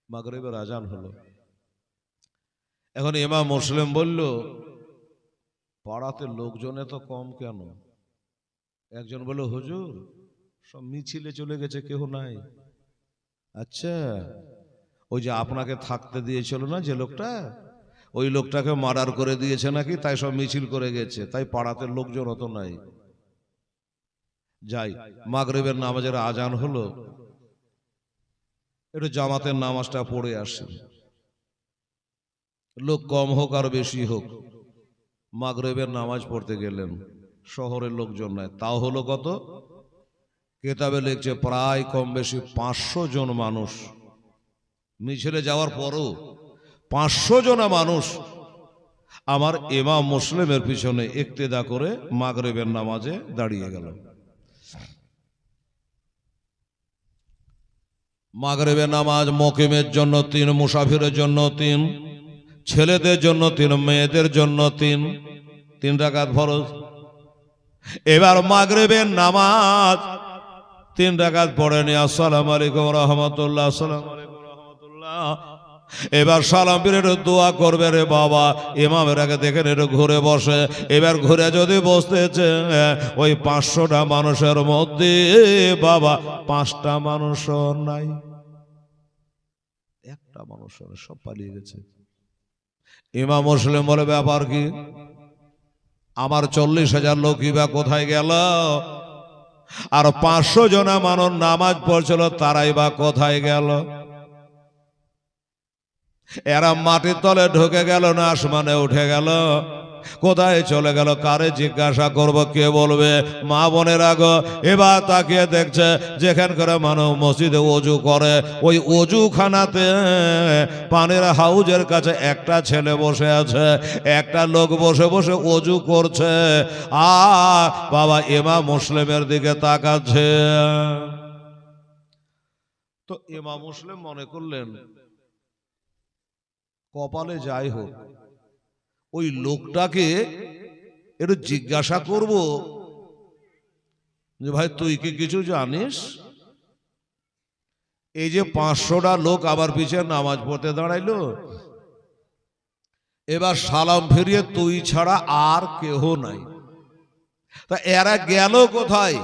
মাগরিবের আজান হলো। এখন ইমাম মুসলিম বলল, পাড়াতে লোকজন এত কম কেন? একজন বলল, হুজুর সব মিছিলে চলে গেছে, কেউ নাই। আচ্ছা, ওই যে আপনাকে থাকতে দিয়েছিল না যে লোকটা, ওই লোকটাকে মার্ডার করে দিয়েছে নাকি, তাই সব মিছিল করে গেছে, তাই পাড়াতে লোকজন অত নাই। যাই, মাগরিবের নামাজের আজান হলো, একটু জামাতের নামাজটা পড়ে আসে। লোক কম হোক আর বেশি হোক, মাগরিবের নামাজ পড়তে গেলেন, শহরের লোকজন নাই। তাও হলো কত? কেতাবে লিখছে প্রায় কম বেশি 500 জন মানুষ। মিছিলে যাওয়ার পরও 500 জন মানুষ আমার ইমাম মুসলিমের পিছনে ইক্তেদা করে মাগরিবের নামাজে দাঁড়িয়ে গেল। মাগরিবের নামাজ মুকিমের জন্য 3, মুসাফিরের জন্য 3, ছেলেদের জন্য 3, মেয়েদের জন্য 3 রাকাত ফরজ। এবার মাগরিবের নামাজ 3 রাকাত পড়ে নি, আসসালামু আলাইকুম রাহমাতুল্লাহ, আসসালামু আলাইকুম রাহমাতুল্লাহ। এবার সালাম ফিরে একটু দোয়া করবে রে বাবা। ইমামের আগে দেখেন একটু ঘুরে বসে। এবার ঘুরে যদি বসতেছে, ওই 500টা মানুষের মধ্যে বাবা 5টা মানুষও নাই, একটা মানুষ সব পালিয়ে গেছে। ইমাম মুসলিম বলে, ব্যাপার কি? আমার 40,000 লোকই বা কোথায় গেল? আর 500 জনা মানুষ নামাজ পড়ছিল, তারাই বা কোথায় গেল? এরা মাটির তলে ঢুকে গেল না আসমানে উঠে গেল? কোথায় চলে গেল? কারে জিজ্ঞাসা করব, কে বলবে? মা বোনের আগো এবার তাকিয়ে দেখছে যেখান করে মানুষ মসজিদে ওযু করে, ওই ওযুখানাতে পানির হাউজের কাছে একটা ছেলে বসে আছে, একটা লোক বসে বসে ওযু করছে, আর বাবা ইমাম মুসলিমের দিকে তাকাচ্ছে। তো ইমাম মুসলিম মনে করলেন কপালে যাই হোক, ওই লোকটাকে একটু জিজ্ঞাসা করব যে ভাই তুই কি কিছু জানিস? এই যে 500টা লোক আবার পিছিয়ে নামাজ পড়তে দাঁড়াইলো, এবার সালাম ফিরিয়ে তুই ছাড়া আর কেহ নাই, তা এরা গেল কোথায়?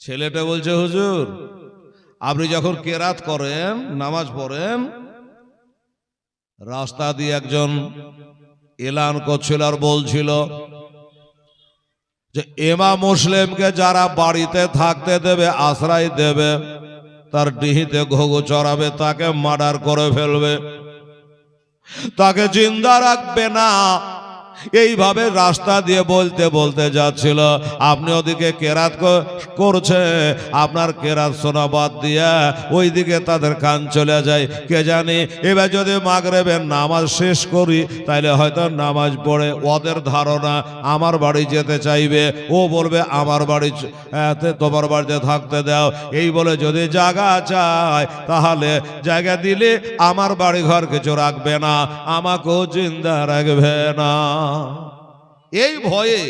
ছেলেটা বলছে, হুজুর আপনি যখন কেরাত করেন, নামাজ পড়েন, রাস্তা দিয়ে একজন এলান করছিল আর বলছিল যে ইমাম মুসলিমকে যারা বাড়িতে থাকতে দেবে, আশ্রয় দেবে, তার ডিহিতে ঘুঘু চড়াবে, তাকে মার্ডার করে ফেলবে, তাকে জিন্দা রাখবে না, এইভাবে রাস্তা দিয়ে বলতে বলতে যাচ্ছিল, আপনি ওদিকে কেরাত করছে, আপনার কেরাত শোনা বাদ দিয়া ওইদিকে তাদের কান চলে যায়। কে জানি এবার যদি মাগরিবের নামাজ শেষ করি তাইলে হয়তো নামাজ পড়ে ওদের ধারণা আমার বাড়ি যেতে চাইবে, ও বলবে আমার বাড়ি তোমার বাড়িতে থাকতে দাও, এই বলে যদি জায়গা চায় তাহলে জায়গা দিলে আমার বাড়ি ঘর কিছু রাখবে না, আমাকেও জিন্দা রাখবে না। এই ভয়ে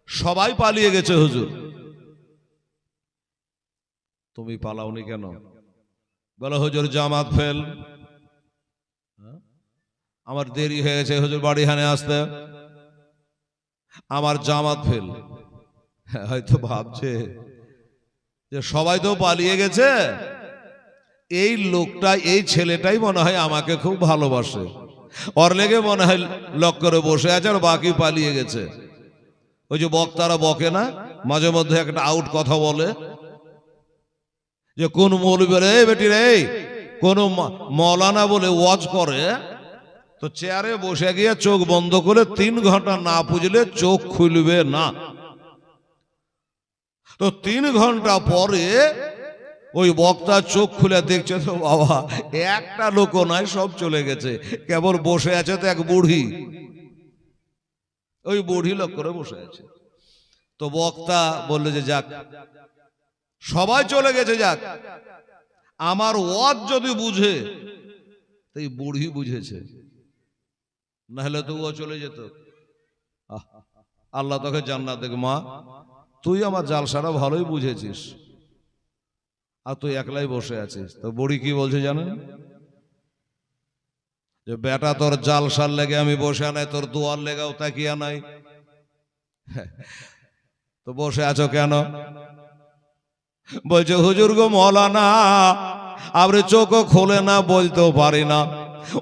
সবাই পালিয়ে গেছে। হুজুর তুমি পালাওনি কেন? বলো হুজুর জামাত ফেল, আমার দেরি হয়ে গেছে হুজুর বাড়ি হানে আসতে, আমার জামাত ফেল। হয়তো ভাবছে যে সবাই তো পালিয়ে গেছে, এই লোকটা এই ছেলেটাই মনে হয় আমাকে খুব ভালোবাসে, ওর লেগে মনে হয় লক করে বসে আছে আর বাকি পালিয়ে গেছে। ওই যে বক্তারা বকে না, মাঝে মধ্যে একটা আউট কথা বলে যে কোন মৌলবী রে বেটি রে, কোন মৌলানা বলে ওয়াজ করে তো চেয়ারে বসে গিয়ে চোখ বন্ধ করে 3 ঘন্টা না পুজলে চোখ খুলবে না। তো 3 ঘন্টা পরে ওই বক্তা চোখ খুলে দেখছে তো বাবা একটা লোকও নাই, সব চলে গেছে, কেবল বসে আছে তো এক বুড়ি, ওই বুড়ি লোক করে বসে আছে। তো বক্তা বললো যে যাক সবাই চলে গেছে, যাক আমার ওয়াজ যদি বুঝে তো এই বুড়ি বুঝেছে, না হলে তো ও চলে যেত। আল্লাহ তোকে জান্নাত দেখ, মা তুই আমার জালসাটা ভালোই বুঝেছিস আর তুই একলাই বসে আছিস। তো বুড়ি কি বলছে জানেন? যে বেটা তোর জালসার লেগে আমি বসে নাই, তোর দোয়ার লেগাও তাকিয়া নাই, তো বসে আছো কেন? বলছে হুজুর গো মৌলানা আপনি চোখও খোলে না, বলতেও পারি না,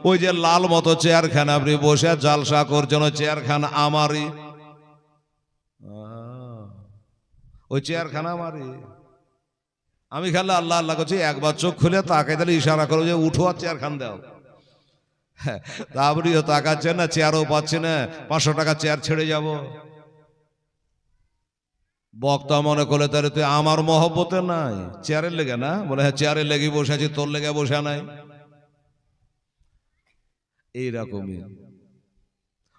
ওই যে লাল মতো চেয়ারখানা আপনি বসে জালসা করছেন, ওই চেয়ারখানা আমারই, ওই চেয়ারখানা আমারই। আমি খালি আল্লাহ আল্লাহ করছি, একবার চোখ খুলে তাকাই তাহলে ইশারা করো যে উঠো আর চেয়ারখান দাও। তা আপনিও তাকাচ্ছেন না, চেয়ারও পাচ্ছে না, 500 টাকা চেয়ার ছেড়ে যাব। বক্তা মনে করলে তাহলে তুই আমার মহব্বতে নাই, চেয়ারের লেগে না? বলে হ্যাঁ চেয়ারের লেগে বসে আছি, তোর লেগে বসে নাই। এইরকমই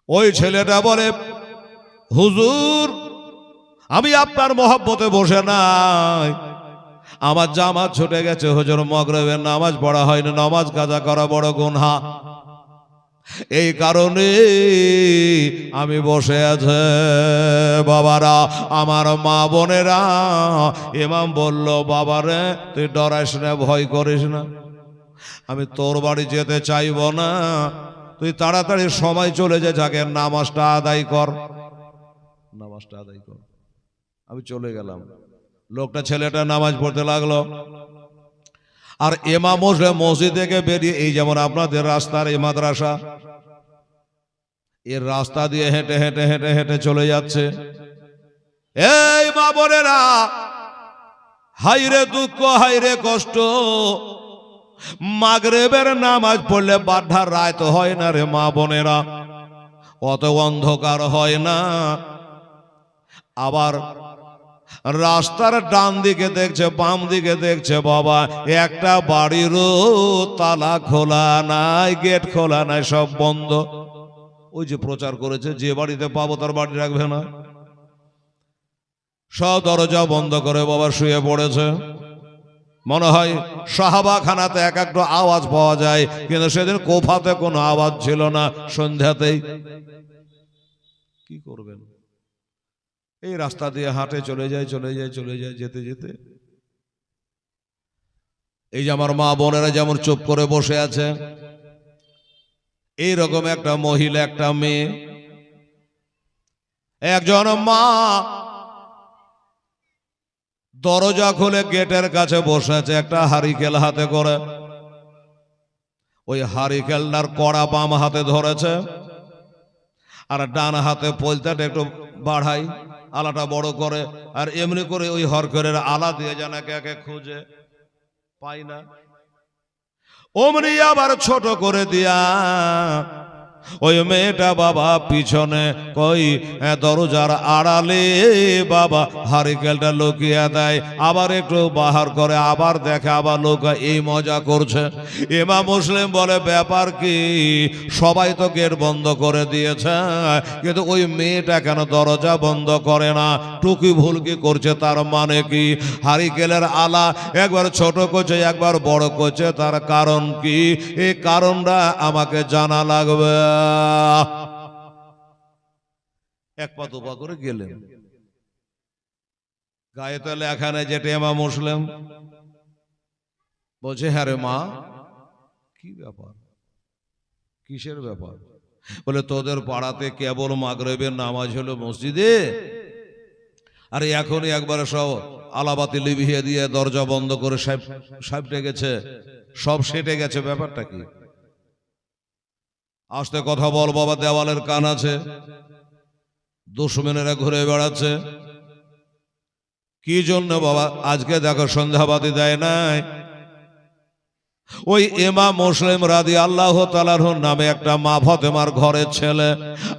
ওই ছেলেটা বলে হুজুর আমি আপনার মহব্বতে বসে নাই, আমার জামাত ছুটে গেছে হুজুর, মাগরিবের নামাজ পড়া হয়নি, নামাজ কাজা করা বড় গুনাহ, এই কারণে আমি বসে আছে। বাবারা আমার মা বোনেরা, ইমাম বলল বাবারে তুই ডরাইস না, ভয় করিস না, আমি তোর বাড়ি যেতে চাইব না, তুই তাড়াতাড়ি সময় চলে যা, যাকে নামাজটা আদায় কর, নামাজটা আদায় কর। আমি চলে গেলাম, লোকটা ছেলেটা নামাজ পড়তে লাগলো। আর ইমাম মসজিদ থেকে বেরিয়ে এই যেমন আপনাদের রাস্তার এই মাদ্রাসা, এর রাস্তা দিয়ে হেঁটে হেঁটে হেঁটে হেঁটে চলে যাচ্ছে। এই মা বোনেরা, হাইরে দুঃখ হাইরে কষ্ট, মাগরিবের নামাজ পড়লে বাধার রাত হয় না রে মা বোনেরা, অত অন্ধকার হয় না। আবার রাস্তার ডান দিকে দেখছে বাম দিকে দেখছে, বাবা একটা বাড়িরও তালা খোলা নাই, গেট খোলা নাই, সব বন্ধ। ওই যে প্রচার করেছে যে বাড়িতে পাবো তার বাড়ি রাখবে না, সব দরজা বন্ধ করে বাবা শুয়ে পড়েছে। মনে হয় সাহাবাখানাতে এক একটা আওয়াজ পাওয়া যায়, কিন্তু সেদিন কোফাতে কোনো আওয়াজ ছিল না। সন্ধ্যাতেই কি করবেন, এই রাস্তা দিয়ে হাঁটে চলে যায় চলে যায় চলে যায়, যেতে যেতে এই যে আমার মা বোনেরা যেমন চুপ করে বসে আছে, এইরকম একটা মহিলা একটা মেয়ে, একজন মা দরজা খুলে গেটের কাছে বসে আছে, একটা হারিকেল হাতে করে, ওই হারিকেলটার কড়া বাম হাতে ধরেছে আর ডান হাতে পলতাটা একটু বাড়াই, আলাটা বড় করে, আর এমনি করে ওই হরকরের আলা দিয়ে যেন একে একে খুঁজে পাই না, অমনি আবার ছোট করে দিয়া ওই মেয়েটা বাবা পিছনে কই দরজার আড়ালে বাবা হারিকেলটা লুকিয়ে দেয়, আবার একটু বাহার করে, আবার দেখে, আবার লোক এই মজা করছে। ইমাম মুসলিম বলে ব্যাপার কি, সবাই তো গেট বন্ধ করে দিয়েছে, কিন্তু ওই মেয়েটা কেন দরজা বন্ধ করে না? টুকি ভুলকি করছে, তার মানে কি? হারিকেলের আলা একবার ছোট করছে, একবার বড় করছে, তার কারণ কি? এই কারণটা আমাকে জানা লাগবে। এক পা দুপা করে গেলেন, গায়ে তো লেখা নেই যেটা ইমাম মুসলিম। বলছে হ্যাঁ রে মা, কি ব্যাপার, কিসের ব্যাপার? বলে তোদের পাড়াতে কেবল মাগরিবের নামাজ হলো মসজিদে, আরে এখনই একবারে সব আলাবাতি লিভিয়ে দিয়ে দরজা বন্ধ করে সাহেবটে গেছে, সব সেটে গেছে, ব্যাপারটা কি? আস্তে কথা বল বাবা, দেওয়ালের কান আছে, দুশমনেরা ঘুরে বেড়াচ্ছে। কি জন্য বাবা আজকে দেখো সন্ধ্যাবাতি দেয় নাই? ওই ইমাম মুসলিম রাদিয়াল্লাহু তাআলার নামে একটা মা ফাতেমার ঘরের ছেলে,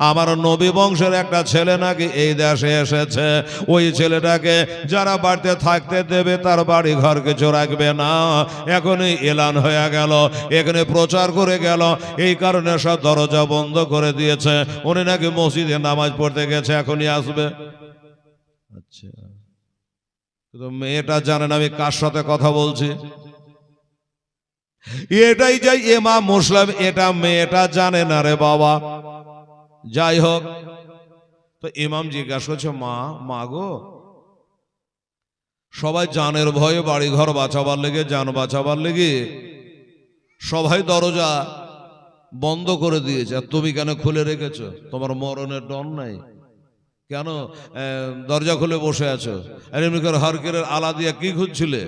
আমার নবী বংশের একটা ছেলে নাকি এই দেশে এসেছে। ওই ছেলেটাকে যারা বাড়িতে থাকতে দেবে তার বাড়ি ঘর কিছু রাখবে না, এখনই এলান হয়ে গেল, এখানে প্রচার করে গেল, এই কারণে সব দরজা বন্ধ করে দিয়েছে। উনি নাকি মসজিদে নামাজ পড়তে গেছে, এখনই আসবে। আচ্ছা, কিন্তু মেয়েটা জানেন আমি কার সাথে কথা বলছি? এটাই যাই ইমাম মুসলিম, এটা মেয়েটা জানে না রে বাবা। যাই হোক, তো ইমাম জিজ্ঞাসা করছে মা গো, সবাই জানের ভয়ে বাড়ি ঘর বাঁচাবার লেগে, জান বাঁচাবার লেগে সবাই দরজা বন্ধ করে দিয়েছে, আর তুমি কেন খুলে রেখেছো? তোমার মরণের ডর নাই? কেন দরজা খুলে বসে আছো? আর এমনি করে হারকেলের আলা দিয়ে কি খুঁজছিলে?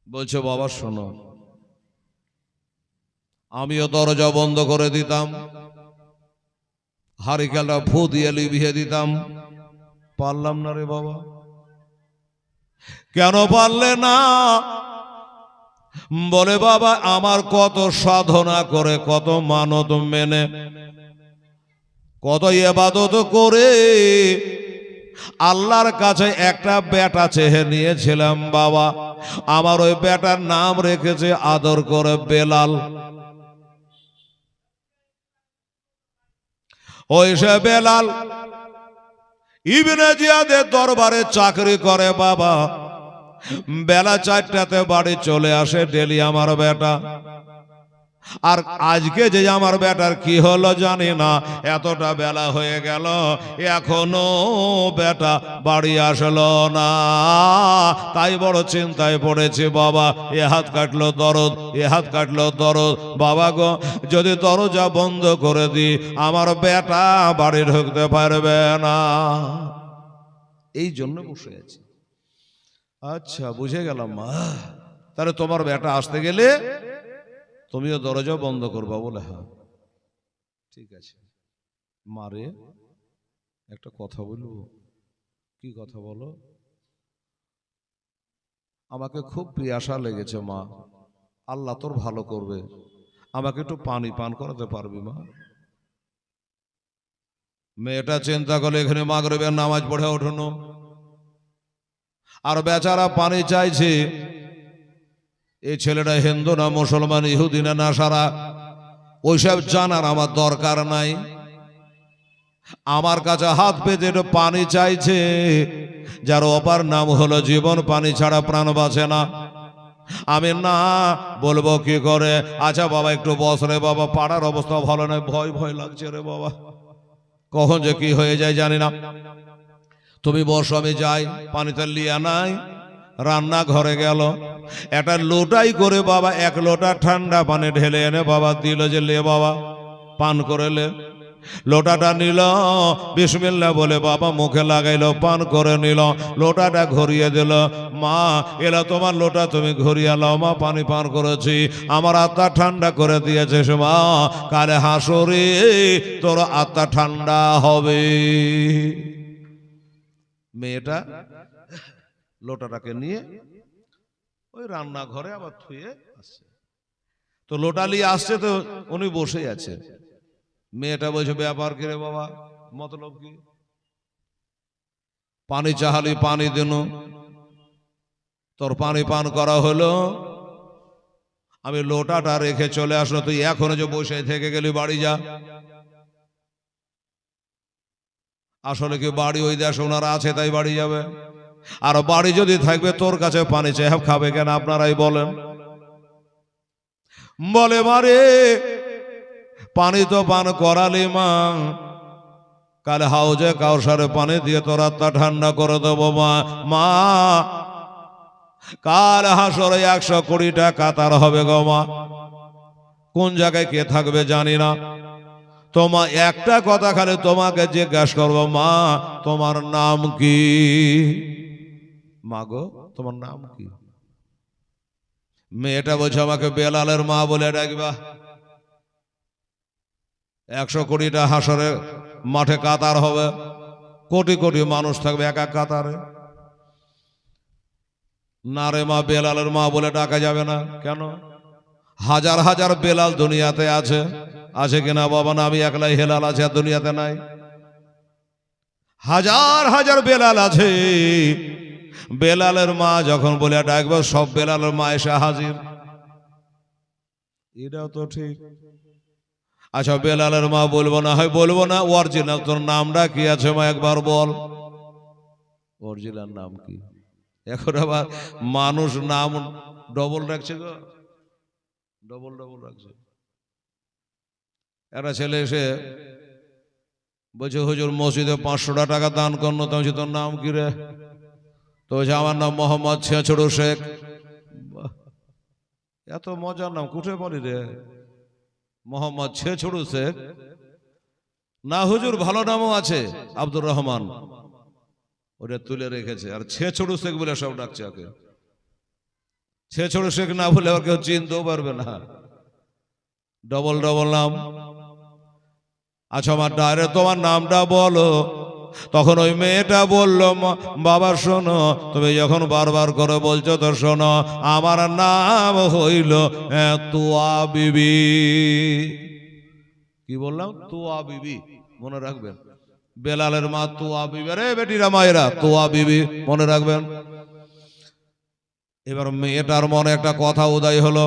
বলছে বাবা শোনো, আমিও দরজা বন্ধ করে দিতাম, হারিকেলটা ফু দিয়ে লিভিয়ে দিতাম, পারলাম না রে বাবা। কেন পারলে না? বলে বাবা আমার কত সাধনা করে, কত মানত মেনে, কত ইবাদত করে আল্লাহর কাছে একটা বেটা চেয়ে নিয়েছিলাম বাবা। আমার ওই বেটার নাম রেখেছে আদর করে বেলাল। ওই সে বেলাল ইবনে জিয়াদের দরবারে চাকরি করে বাবা। বেলা 4টাতে বাড়ি চলে আসে ডেলি আমার বেটা। আর আজকে যে আমার বেটার কি হলো জানি না, এতটা বেলা হয়ে গেল এখনো বেটা বাড়ি আসলো না। তাই বড় চিন্তায় পড়েছে বাবা, এ হাত কাটলো দরদ, এ হাত কাটলো দরদ। বাবা গো, যদি দরজা বন্ধ করে দিই আমার বেটা বাড়ি ঢুকতে পারবে না, এই জন্য বসে আছি। আচ্ছা বুঝে গেলাম মা, তাহলে তোমার বেটা আসতে গেলে তুমিও দরজা বন্ধ করবা? বলে হ্যাঁ ঠিক আছে। মারে একটা কথা বলবো? কি কথা বলো? আমাকে খুব পিয়াসা লেগেছে মা, আল্লাহ তোর ভালো করবে, আমাকে একটু পানি পান করাতে পারবি মা? মেয়েটা চিন্তা করলে এখানে মাগরিবের নামাজ পড়ে ওঠনো, আর বেচারা পানি চাইছে। এই ছেলেটা হিন্দু না মুসলমান, ইহুদি না নাসারা, ওইসব জানার আমার দরকার নাই। আমার কাছে হাত পেতে একটু পানি চাইছে, যার অপার নাম হলো জীবন, পানি ছাড়া প্রাণ বাঁচে না। আমি না বলবো কি করে? আচ্ছা বাবা একটু বস রে বাবা, পাড়ার অবস্থা ভালো নয়, ভয় ভয় লাগছে রে বাবা, কখন যে কি হয়ে যায় জানি না। তুমি বসো, আমি যাই। পানিতে লিয়া নাই, রান্না ঘরে গেল, একটা লোটাই করে বাবা 1 লোটা ঠান্ডা পানি ঢেলে এনে বাবা দিল, যে লে বাবা পান করে লে। লোটাটা নিল, বিসমিল্লাহ বলে বাবা মুখে লাগাইলো, পান করে নিল, লোটাটা ঘুরিয়ে দিল। মা এলা তোমার লোটা, তুমি ঘুরিয়ে লাও মা, পানি পান করেছি, আমার আত্মা ঠান্ডা করে দিয়েছিস মা, কালে হাসরে তোর আত্মা ঠান্ডা হবে। মেয়েটা লোটাটাকে নিয়ে ওই রান্নাঘরে আবার থুয়ে আসছে। তো লোটা নিয়ে আসছে, তো উনি বসে আছে। মেয়েটা বলছে, ব্যাপার কি রে বাবা, মতলব কি? পানি চাহালি, পানি দিন, তোর পানি পান করা হলো, আমি লোটাটা রেখে চলে আসলো, তুই এখনো যে বসে থেকে গেলি, বাড়ি যা। আসলে কি বাড়ি ওই দেশ ওনারা আছে তাই বাড়ি যাবে? আর বাড়ি যদি থাকবে তোর কাছে পানি চেয়ে খাবে কেন? আপনারাই বলেন। বলে মারে পানি তো পান করালি মা, কাল হাউজে কাউসারে পানি দিয়ে তোর আত্মা ঠান্ডা করে দেবো মা। মা কাল হাসরে 120টা কাতার হবে গো মা, কোন জায়গায় কে থাকবে জানি না। তোমা একটা কথা খালি তোমাকে জিজ্ঞাসা করবো, মা তোমার নাম কি? মা গো তোমার নাম কি? মেয়েটা বলছে, আমাকে বেলালের মা বলে ডাকবা। 120টা হাসরে মাঠে কাতার হবে, কোটি কোটি মানুষ থাকবে এক এক কাতারে। না রে মা, বেলালের মা বলে ডাকা যাবে না। কেন? হাজার হাজার বেলাল দুনিয়াতে আছে, আছে কিনা বাবা? না, আমি একলাই হেলাল আছে, আর দুনিয়াতে নাই। হাজার হাজার বেলাল আছে। বেলালের মা যখন বলে ডাকবো, সব বেলালের মা এসে হাজির। এটাও তো ঠিক। আচ্ছা, বেলালের মা বলবো না, হয় বলবো না। অরিজিনাল তোর নামটা কি আছে মা, একবার বল। অরিজিনাল নাম কি? এখন আবার মানুষ নাম ডবল রাখছে গো, ডবল ডবল রাখছে। একটা ছেলে এসে বলছে, হুজুর মসজিদে 500 টাকা দান করলো। তো তোর নাম কি রে? তো বলছে, আমার নাম মোহাম্মদ ছেঁচড়ু শেখ। এত মজার নাম কুঠে বলি রে, মোহাম্মদ ছেঁচড়ু শেখ। না হুজুর, ভালো নামও আছে, আব্দুর রহমান, ওটা তুলে রেখেছে। আর ছেঁচড়ু শেখ বলে সব ডাকছে ওকে। ছেঁচড়ু শেখ না বলে আর কেউ চিনতেও পারবে না, ডবল ডবল নাম। আচ্ছা আমার ডাইরে তোমার নামটা বলো। তখন ওই মেয়েটা বলল, বাবা শোনো, তুমি যখন বারবার করে বলছো তো শোনো, আমার নাম হইল তুয়া বিবি। কি বললাম? তুয়া বিবি, মনে রাখবেন। বেলালের মা তুয়া বিবি। রে বেটিরা মায়েরা, তুয়া বিবি মনে রাখবেন। এবার মেয়েটার মনে একটা কথা উদয় হলো,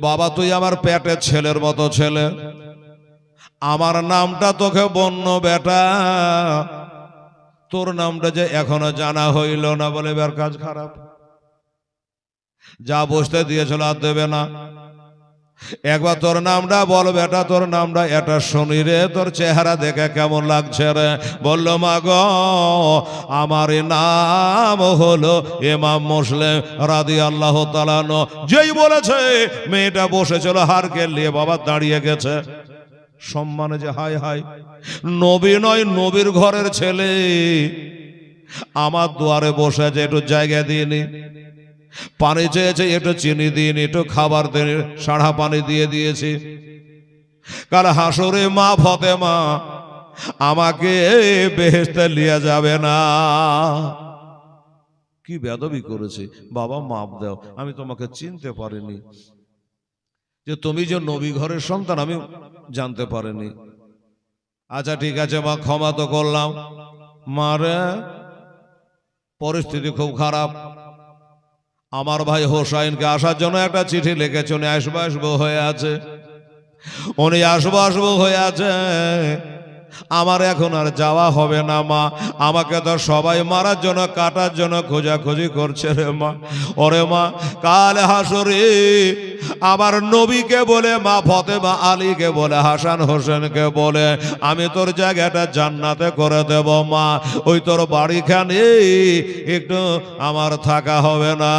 বাবা তুই আমার পেটের ছেলের মতো ছেলে, আমার নামটা তোকে বন্য বেটা, তোর নামটা যে এখনো জানা হইল না, বলে এবার কাজ খারাপ। যা বসতে দিয়েছিল আর দেবে না। একবার তোর নামটা বল বেটা, তোর নামটা এটা শুনি রে, তোর চেহারা দেখে কেমন লাগছে রে। বললো, মা গো আমার নাম হলো ইমাম মুসলিম রাদিয়াল্লাহু তাআলা আনহু। যেই বলেছে মেয়েটা বসেছিল হারকে নিয়ে, বাবা দাঁড়িয়ে গেছে সম্মানে, যে হাই হাই, নবী নয় নবীর ঘরের ছেলে আমার দুয়ারে বসেছে, একটু জায়গা দিইনি, পানি চেয়েছে একটু চিনি দিইনি, একটু খাবার দিয়ে সাড়া পানি দিয়ে দিয়েছি। কাল হাসরে মা ফাতেমা আমাকে বেহেশতে নিয়ে যাবে না। কি বেয়াদবি করেছে। বাবা মাপ দাও, আমি তোমাকে চিনতে পারিনি, যে তুমি যে নবী ঘরের সন্তান আমি জানতে পারিনি। আচ্ছা ঠিক আছে মা, ক্ষমা তো করলাম। মারে পরিস্থিতি খুব খারাপ, আমার ভাই হোসাইনকে আসার জন্য একটা চিঠি লিখেছে, উনি আসবো আসবো হয়ে আছে, উনি আসবো আসবো হয়ে আছে। আমার এখন আর যাওয়া হবে না মা, আমাকে তো সবাই মারার জন্য কাটার জন্য খোঁজাখুঁজি করছে রে মা। ওরে মা কাল হাসরে আমার নবীকে বলে, মা ফাতেমা আলীকে বলে, হাসান হোসেনকে বলে, আমি তোর জায়গাটা জান্নাতে করে দেব মা, ওই তোর বাড়িখানে একটু আমার থাকা হবে না,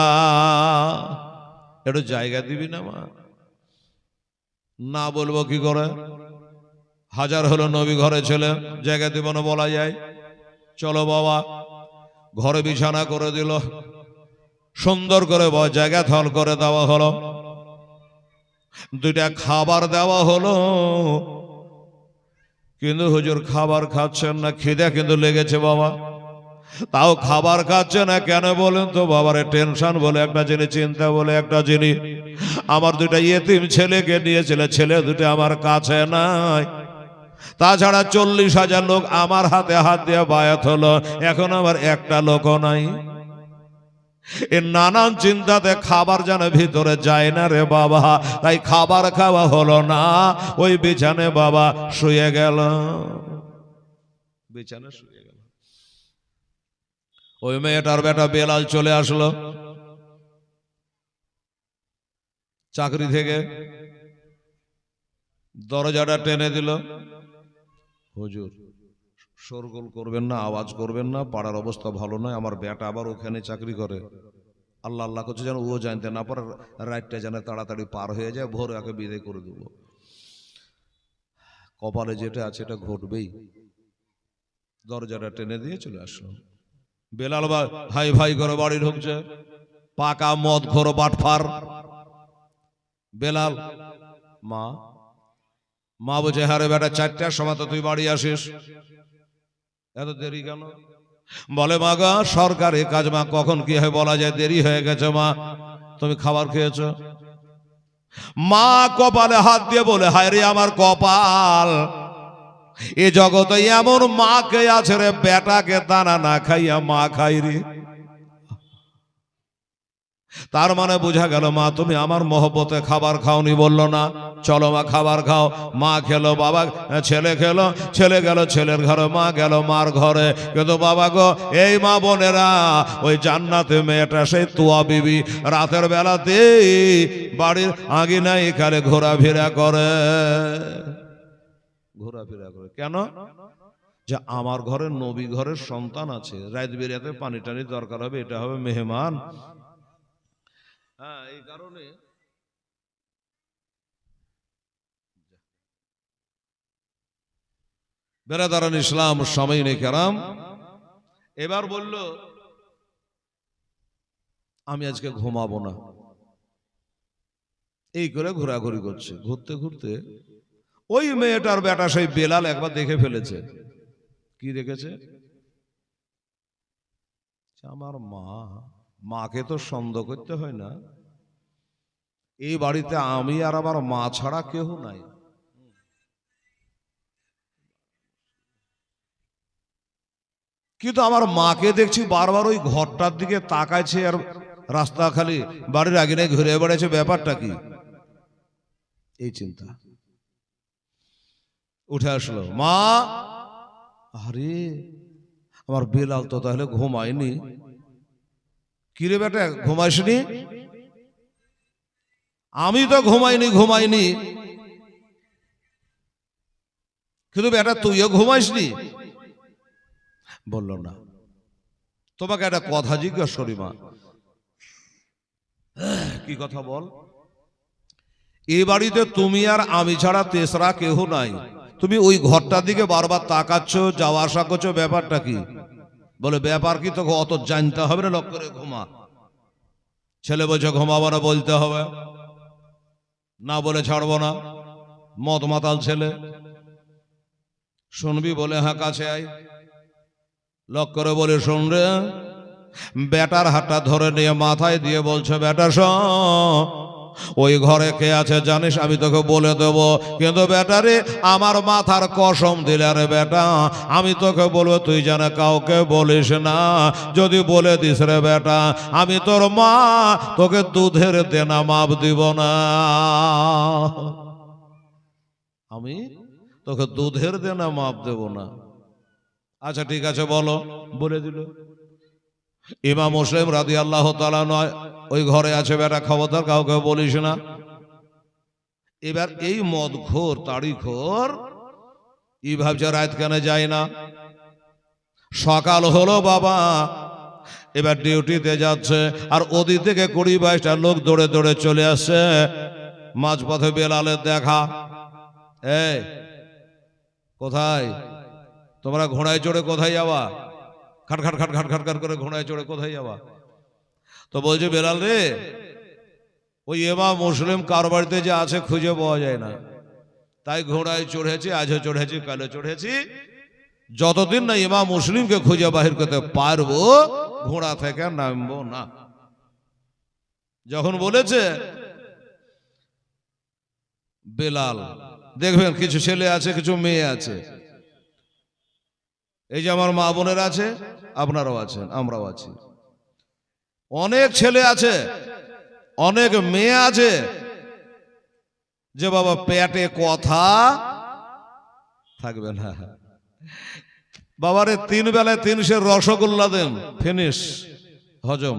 একটু জায়গা দিবি না মা? না বলবো কি করে? হাজার হলো নবী ঘরে ছেলে, জায়গা দিব না বলা যায়? চলো বাবা, ঘরে বিছানা করে দিল, সুন্দর করে জায়গা থল করে দেওয়া হলো, দুইটা খাবার দেওয়া হলো। কিন্তু হুজুর খাবার খাচ্ছেন না, খিদে কিন্তু লেগেছে বাবা। তাও খাবার খাচ্ছে না কেন বলেন তো? বাবারে টেনশন বলে একটা জিনিস, চিন্তা বলে একটা জিনিস। আমার দুটা ইয়েতিম ছেলেকে নিয়েছিল, ছেলে দুটো আমার কাছে নাই। তাছাড়া 40,000 লোক আমার হাতে হাত দিয়ে বায়াত হলো, এখন আমার একটা লোকও নাই। এই নানান চিন্তাতে খাবার যেন ভিতরে যায় না রে বাবা, তাই খাবার খাওয়া হলো না। ওই বিছানে বাবা শুয়ে গেল, বিছানে শুয়ে গেল। ওই মেয়েটার বেটা বেলাল চলে আসলো চাকরি থেকে, দরজাটা টেনে দিল। হুজুর শোরগোল করবেন না, আওয়াজ করবেন না, পাড়ার অবস্থা ভালো নয়, আমার বেটা আবার ওখানে চাকরি করে। আল্লাহ আল্লাহ করছে যেন ও জানতে না পারে, রাতটা যেন তাড়াতাড়ি পার হয়ে যায়, ভোরে ওকে বিদায় করে দেবো। কপালে যেটা আছে এটা ঘটবেই। দরজাটা টেনে দিয়ে চলে আসলো। বেলাল ভাই ভাই করে বাড়ি ঢুকছে, পাকা মদ খোর বাটফার। বেলাল মা মা বলছে, হ্যাঁ রে বেটা, 4টার সময় তো তুই বাড়ি আসিস, এত দেরি কেন? বলে মা গা সরকারি কাজ মা, কখন কি হয় বলা যায়, দেরি হয়ে গেছে মা, তুমি খাবার খেয়েছ? মা কপালে হাত দিয়ে বলে, হায় রে আমার কপাল, এ জগতে এমন মা কে আছে রে, বেটাকে দানা না খাইয়া মা খাই রে। তার মানে বোঝা গেল মা তুমি আমার মহব্বতে খাবার খাওনি। বললো না, চলো মা খাবার খাও। মা খেলো, বাবা ছেলে খেলো, ছেলে গেল ছেলের ঘরে, মা গেল মার ঘরে। কিন্তু বাবা গো, এই মা বোনেরা, ওই জান্নাতে মেয়েটা সেই তুয়া বিবি রাতের বেলাতে বাড়ির আঙিনায় এখানে ঘোরাফেরা করে, ঘোরাফেরা করে। কেন? যে আমার ঘরে নবী ঘরের সন্তান আছে, রাত বেরিয়াতে পানি টানি দরকার হবে, এটা হবে মেহমান। হ্যাঁ, এই কারণে বেরাদারান ইসলাম সামাইনে কেরাম, এবার বলল আমি আজকে ঘুমাবো না। এই করে ঘোরাঘুরি করছে, ঘুরতে ঘুরতে ওই মেয়েটার বেটা সেই বেলাল একবার দেখে ফেলেছে। কি দেখেছে? আমার মা, মাকে তো সন্দেহ করতে হয় না, এই বাড়িতে আমি আর আমার মা ছাড়া কেউ নাই। কিন্তু আমার মাকে দেখছি বারবার ওই ঘরটার দিকে তাকাইছে, আর রাস্তা খালি বাড়ির আগে ঘুরে বেড়াচ্ছে, ব্যাপারটা কি? এই চিন্তা উঠে আসলো। মা, আরে আমার বেলাল তো তাহলে ঘুমায়নি। কিরে বেটা ঘুমাইসনি? আমি তো ঘুমাইনি, কিন্তু বেটা তুইও ঘুমাইসনি? বলল না। তোমাকে একটা কথা জিজ্ঞেস করি মা। কি কথা বল? এই বাড়িতে তুমি আর আমি ছাড়া তেসরা কেউ নাই, তুমি ওই ঘরটার দিকে বারবার তাকাচ্ছ, যাওয়া আসা করছো, ব্যাপারটা কি? বলে ব্যাপার কি, তোকে অত জানতে হবে না, লক্ষ্য করে ঘুমা। ছেলে বলছে ঘুমাবো না, বলতে হবে, না বলে ছাড়বো না। মদ মাতাল ছেলে, শুনবি? বলে হ্যাঁ কাছে আয়। লক্ষ্য করে বলে শোন রে, বেটার হাতটা ধরে নিয়ে মাথায় দিয়ে বলছে, বেটা শোন, ওই ঘরে কে আছে জানিস? আমি তোকে বলে দেব, কিন্তু বেটারে আমার মাথার কসম দিলে রে বেটা, আমি তোকে বলবো তুই যেন কাউকে বলিস না। যদি বলে দিস রে বেটা, আমি তোর মা, তোকে দুধের দেনা মাপ দিব না। আমি তোকে দুধের দেনা মাপ দেব না। আচ্ছা ঠিক আছে বলো। বলে দিল। ইমাম মুসলিম রাদিয়াল্লাহু তাআলা নয়, ওই ঘরে আছে বেটা, খবরদার কাউকে বলিস না। এবার এই মদখোর তাড়িখোর ই ভাবছে রাত কেন যায় না। সকাল হলো বাবা, এবার ডিউটিতে যাচ্ছে, আর ওদিক থেকে 20-22টা লোক দৌড়ে দৌড়ে চলে আসছে। মাঝপথে বেলালের দেখা। এই কোথায় তোমরা? ঘোড়ায় চড়ে কোথায় যাওয়া? খাট খাট খাট খাট খাট খাট করে ঘোড়ায় চড়ে কোথায় যাওয়া? তো বলছে বেলাল রে, ওই ইমাম মুসলিম কার বাড়িতে যে আছে খুঁজে পাওয়া যায় না, তাই ঘোড়ায় চড়েছি, আজও চড়েছি, কালও চড়েছি, যতদিন না ইমাম মুসলিমকে খুঁজে বাহির করতে পারবো ঘোড়া থেকে নামবো না। যখন বলেছে বেলাল, দেখবেন কিছু ছেলে আছে কিছু মেয়ে আছে, এই যে আমার মা বোনের আছে, আপনারাও আছেন, আমরাও আছি, অনেক ছেলে আছে অনেক মেয়ে আছে যে বাবা পেটে কথা থাকবে না, বাবারে 3 বেলায় 300 রসগোল্লা দেন, ফিনিশ, হজম,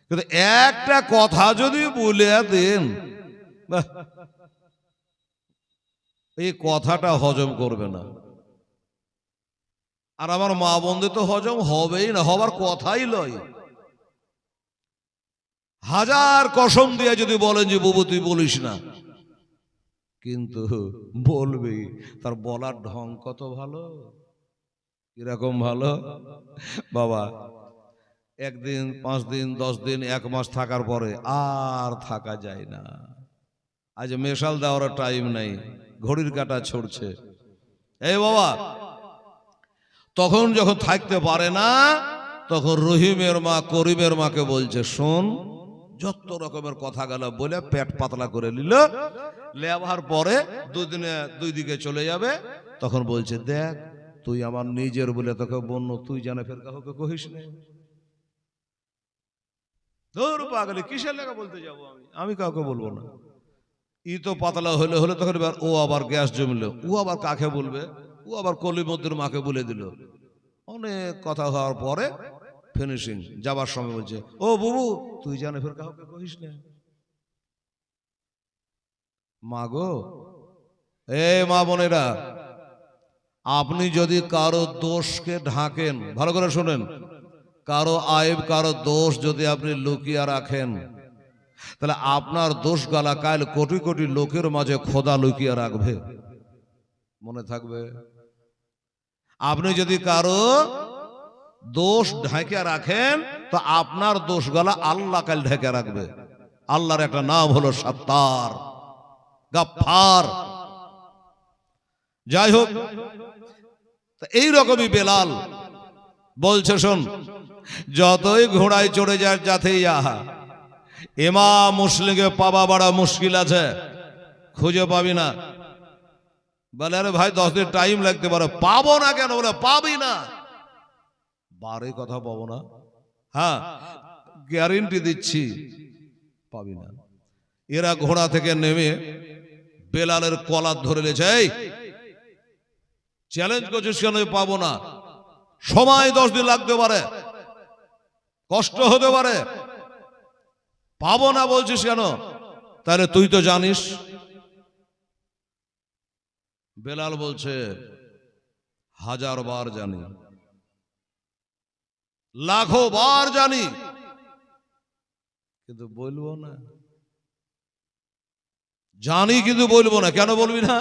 কিন্তু একটা কথা যদি বলে দেন, এই কথাটা হজম করবে না। আর আমার মা বোনদের তো হজম হবেই না, হবার কথাই লয়। হাজার কসম দিয়ে যদি বলেন যে বুবু তুই বলিস না, কিন্তু বলবি, তার বলার ঢং কত ভালো, কিরকম ভালো বাবা। 1 দিন 5 দিন 10 দিন 1 মাস থাকার পরে আর থাকা যায় না। আজ মেশাল দেওয়ার টাইম নাই, ঘড়ির কাঁটা ছড়ছে। এই বাবা, তখন যখন থাকতে পারে না, তখন রহিমের মা করিমের মাকে বলছে, শোন, যত রকমের কথা গেল বলে পেট পাতলা করে নিল, লেবার পরে 2 দিনে 2 দিকে চলে যাবে। তখন বলছে, দেখ তুই আমার নিজের বলে তোকে বন্য, তুই জানে ফের কাউকে কহিস না। ধর পাগলে, কিসের লেখা বলতে যাবো আমি কাউকে বলবো না। ই তো পাতলা হলে হলে তখন ও আবার গ্যাস জমলো, ও আবার কাকে বলবে, ও আবার কলিমদ্দুর মাকে বলে দিল। অনেক কথা হওয়ার পরে ফিনিশিং, যাবার সময় বলছে, ও বুবু তুই জানে ফের কাউকে কহিস না। মা গো, এ মা বোনেরা, আপনি যদি কারো দোষকে ঢাকেন, ভালো করে শোনেন, কারো আইব কারো দোষ যদি আপনি লুকিয়ে রাখেন, তাহলে আপনার দোষ গালা কাল কোটি কোটি লোকের মাঝে খোদা লুকিয়ে রাখবে, মনে থাকবে। আপনি যদি কারো দোষ ঢেকে রাখেন, তো আপনার দোষ গালা আল্লাহ কাল ঢেকে রাখবে। আল্লাহর একটা নাম হলো সাত্তার, গাফফার। যাই হোক, এইরকমই বেলাল বলছে, শোন, যতই ঘোড়ায় চড়ে যায় যাতে ইহা, ইমাম মুসলিমকে পাওয়া বড় মুশকিল আছে, খুঁজে পাবি না। বলে, আরে ভাই 10 দিন টাইম লাগতে পারে। পাবো না কেন? বলে, পাবি না, বারে কথা পাবো না, হ্যাঁ গ্যারেন্টি দিচ্ছি পাবি না। এরা ঘোড়া থেকে নেমে বেলালের কলার ধরে লেছে, এই চ্যালেঞ্জ করছিস কেন? পাবো না, সময় 10 দিন লাগতে পারে, কষ্ট হতে পারে, পাবো না বলছিস কেন? তাহলে তুই তো জানিস। বেলাল বলছে, 1000 বার জানি, লাখো বার জানি, কিন্তু বলবো না। জানি কিন্তু বলবো না। কেন বলবি না?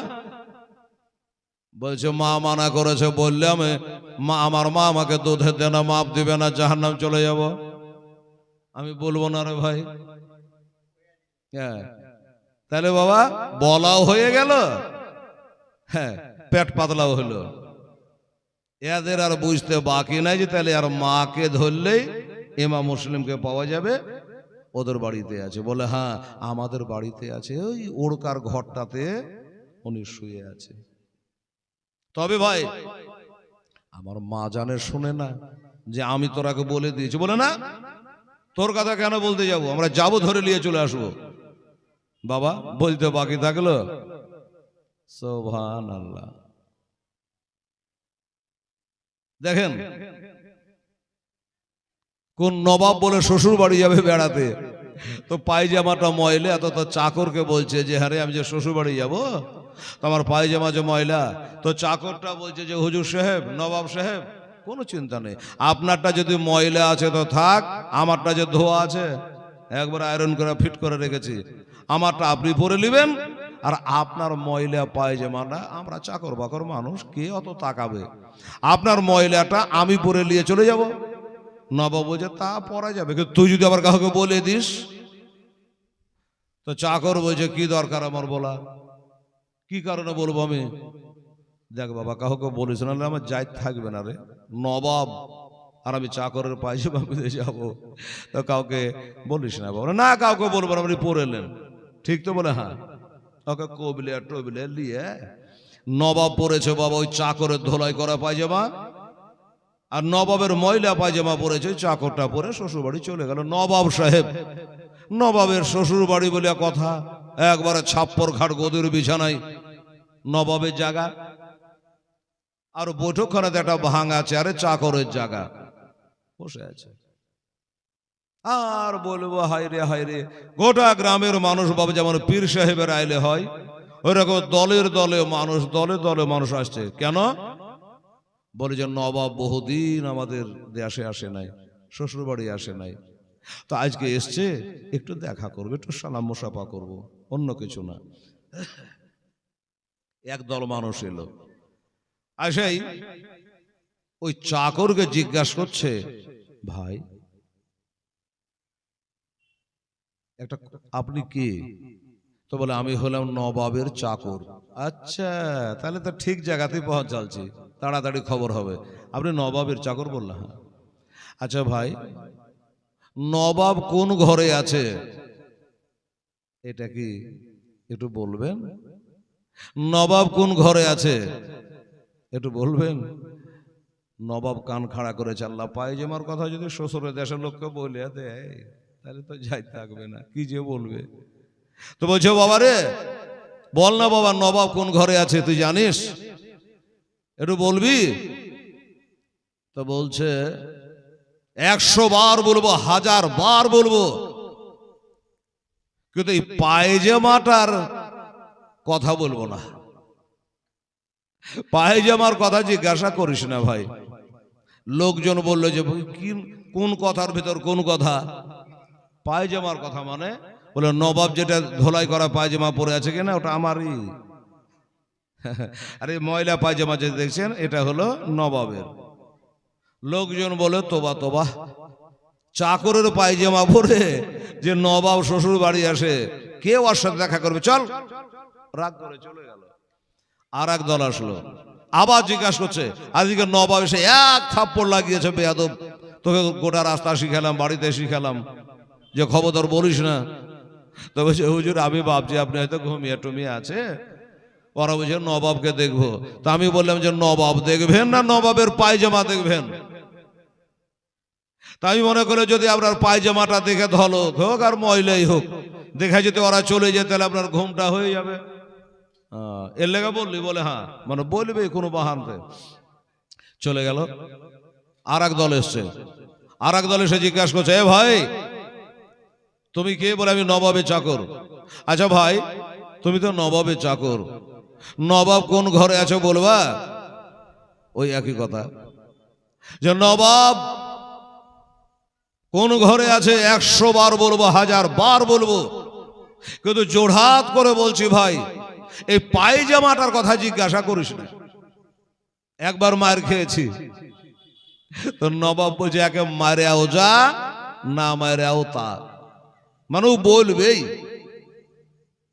বলছে, মা মানা করেছে, বললে আমি আমার মা আমাকে দুধের দেনা মাপ দিবে না, জাহান্নাম চলে যাব, আমি বলবো না রে ভাই। হ্যাঁ, তাহলে বাবা বলাও হয়ে গেল, হ্যাঁ পেট পাতলাও হলো। এদের আর বুঝতে বাকি নাই যে তাহলে আর মাকে ধরলেই ইমাম মুসলিমকে পাওয়া যাবে, ওদের বাড়িতে আছে। বলে, হ্যাঁ আমাদের বাড়িতে আছে, ওই ওড়কার ঘরটাতে উনি শুয়ে আছে। তবে ভাই আমার মা জানে, শুনে না যে আমি তোরাকে বলে দিয়েছি। বলে, না তোর কথা কেন বলতে যাব, আমরা যাবো, ধরে নিয়ে চলে আসবো। বাবা বলতে বাকি থাকলো, সুবহানাল্লাহ। দেখেন, কোন নবাব বলে শ্বশুর বাড়ি যাবে বেড়াতে, তো পায়জামাটা ময়লা, তো চাকরকে বলছে যে হ্যাঁ আমি যে শ্বশুর বাড়ি যাবো, তোমার পায়জামা যে ময়লা, তো চাকরটা বলছে যে হুজুর সাহেব, নবাব সাহেব, কোনো চিন্তা নেই, আপনারটা যদি ময়লা আছে তো থাক, আমারটা যে ধোয়া আছে একবার আয়রন করে ফিট করে রেখেছি, আমারটা আপনি পরে নেবেন, আর আপনার ময়লা পায়জামাটা, আমরা চাকর বাকর মানুষ, কে অত তাকাবে, আপনার ময়লাটা আমি পরে নিয়ে চলে যাব। নবাব বলছে, তা পরা যাবে, কিন্তু তুই যদি আবার কাউকে বলে দিস। তো চাকর বলছে, কি দরকার আমার বলা, কি কারণে বলবো আমি? দেখ বাবা, কাউকে বলিস না, আমার যাই থাকবে না রে, নবাব আর আমি চাকরের পায়জামা পেতে যাবো, তো কাউকে বলিস না বাবা। না কাউকে বলবো না, আপনি পরে এলেন, ঠিক তো? বলে হ্যাঁ। ওকে কবলে টবলে নিয়ে নবাব পরেছে বাবা ওই চাকরের ধোলাই করা পায়জামা, আর নবাবের ময়লা পায়জামা পরেছে, চাকরটা পরে শ্বশুর বাড়ি চলে গেল। নবাব সাহেব, নবাবের শ্বশুর বাড়ি বলে কথা, একবারে ছাপ্পর ঘাট গদির বিছানায় নবাবের জায়গা, আর বৈঠকখানাতে একটা ভাঙা চেয়ারে চাকরের জায়গা বসে আছে। আর বলবো হায়রে হায়রে, গোটা গ্রামের মানুষ বাবা যেমন পীর সাহেবের আইলে হয় ওইরকম দলের দলে মানুষ, দলে দলে মানুষ আসছে। কেন? বলে যে নবাব বহুদিন আমাদের দেশে আসে নাই, শ্বশুর বাড়ি আসে নাই, তো আজকে এসছে, একটু দেখা করবো, একটু সালাম মুসাফা করবো, অন্য কিছু না। একদল মানুষ এলো, আসাই ওই চাকরকে জিজ্ঞাসা করছে, ভাই একটা, আপনি কি? তো বলে আমি হলাম নবাবের চাকর। আচ্ছা, তাহলে তো ঠিক জায়গাতেই পৌঁছাচ্ছি, তাড়াতাড়ি খবর হবে। আপনি নবাবের চাকর? বললাম হ্যাঁ। আচ্ছা ভাই, নবাব কোন ঘরে আছে এটা কি একটু বলবেন? নবাব কোন ঘরে আছে একটু বলবেন? নবাব কান খাড়া করেছে। আল্লাহ, পায়জামার কথা যদি শ্বশুরের দেশের লোককে বলে দেয় তাহলে তো যাই থাকবে না, কি যে বলবে। তো বলছে বাবা রে, বল না বাবা, নবাব কোন ঘরে আছে তুই জানিস, একটু বলবি? তো বলছে 100 বার বলবো, 1000 বার বলবো, কিন্তু এই পায়জামাটার কথা বলবো না। পায়জামার কথা জিজ্ঞাসা করিস না ভাই। লোকজন বললো যে কোন কথার ভেতর কোন কথা? পায়জামার কথা মানে? বলে নবাব যেটা ধোলাই করা পায়জামা পরে আছে কিনা ওটা আমারই। আরে ময়লা পায়জামা যে দেখছেন এটা হলো নবাবের। লোকজন বলে তোবা তোবা, চাকরের পায়জামা পরে যে নবাব শ্বশুর বাড়ি আসে, কেউ ওর সাথে দেখা করবে? চল, রাগ করে চলে গেল। আর এক দল আসলো, আবার জিজ্ঞাসা করছে, আজকে নবাব এসে এক থাপ্পড় লাগিয়েছে, বেয়াদব, তোকে গোটা রাস্তা শিখালাম, বাড়িতে শিখালাম যে খবরদার বলিস না। তো বলছে হুজুর আমি ভাবছি আপনি হয়তো ঘুমিয়ে টুমিয়ে আছে, ওরা বলছে নবাবকে দেখবো। তা আমি বললাম যে নবাব দেখবেন না নবাবের পায়জামা দেখবেন? তা আমি মনে করি যদি আপনার পায়জামাটা দেখে ধলক হোক আর ময়লাই হোক, দেখা যেতে ওরা চলে যেতে, তাহলে আপনার ঘুমটা হয়ে যাবে। এর লেগে বললি? বলে হ্যাঁ, মানে বলবে কোনো বাহানতে। চলে গেল। আর এক দল এসছে, আর এক দল এসে জিজ্ঞাসা করছে, এ ভাই তুমি কে? বলে আমি নবাবের চাকর। আচ্ছা ভাই, তুমি তো নবাবের চাকর, নবাব কোন ঘরে আছো বলবা? ওই একই কথা, যে নবাব কোন ঘরে আছে 100 বার বলবো, 1000 বার বলবো, কিন্তু জোড়হাত করে বলছি ভাই, এই পায়জামাটার কথা জিজ্ঞাসা করিস না। একবার মার খেয়েছি, তো নবাব বলছে একে মারেও যা, না মারেও তা, মানে বলবেই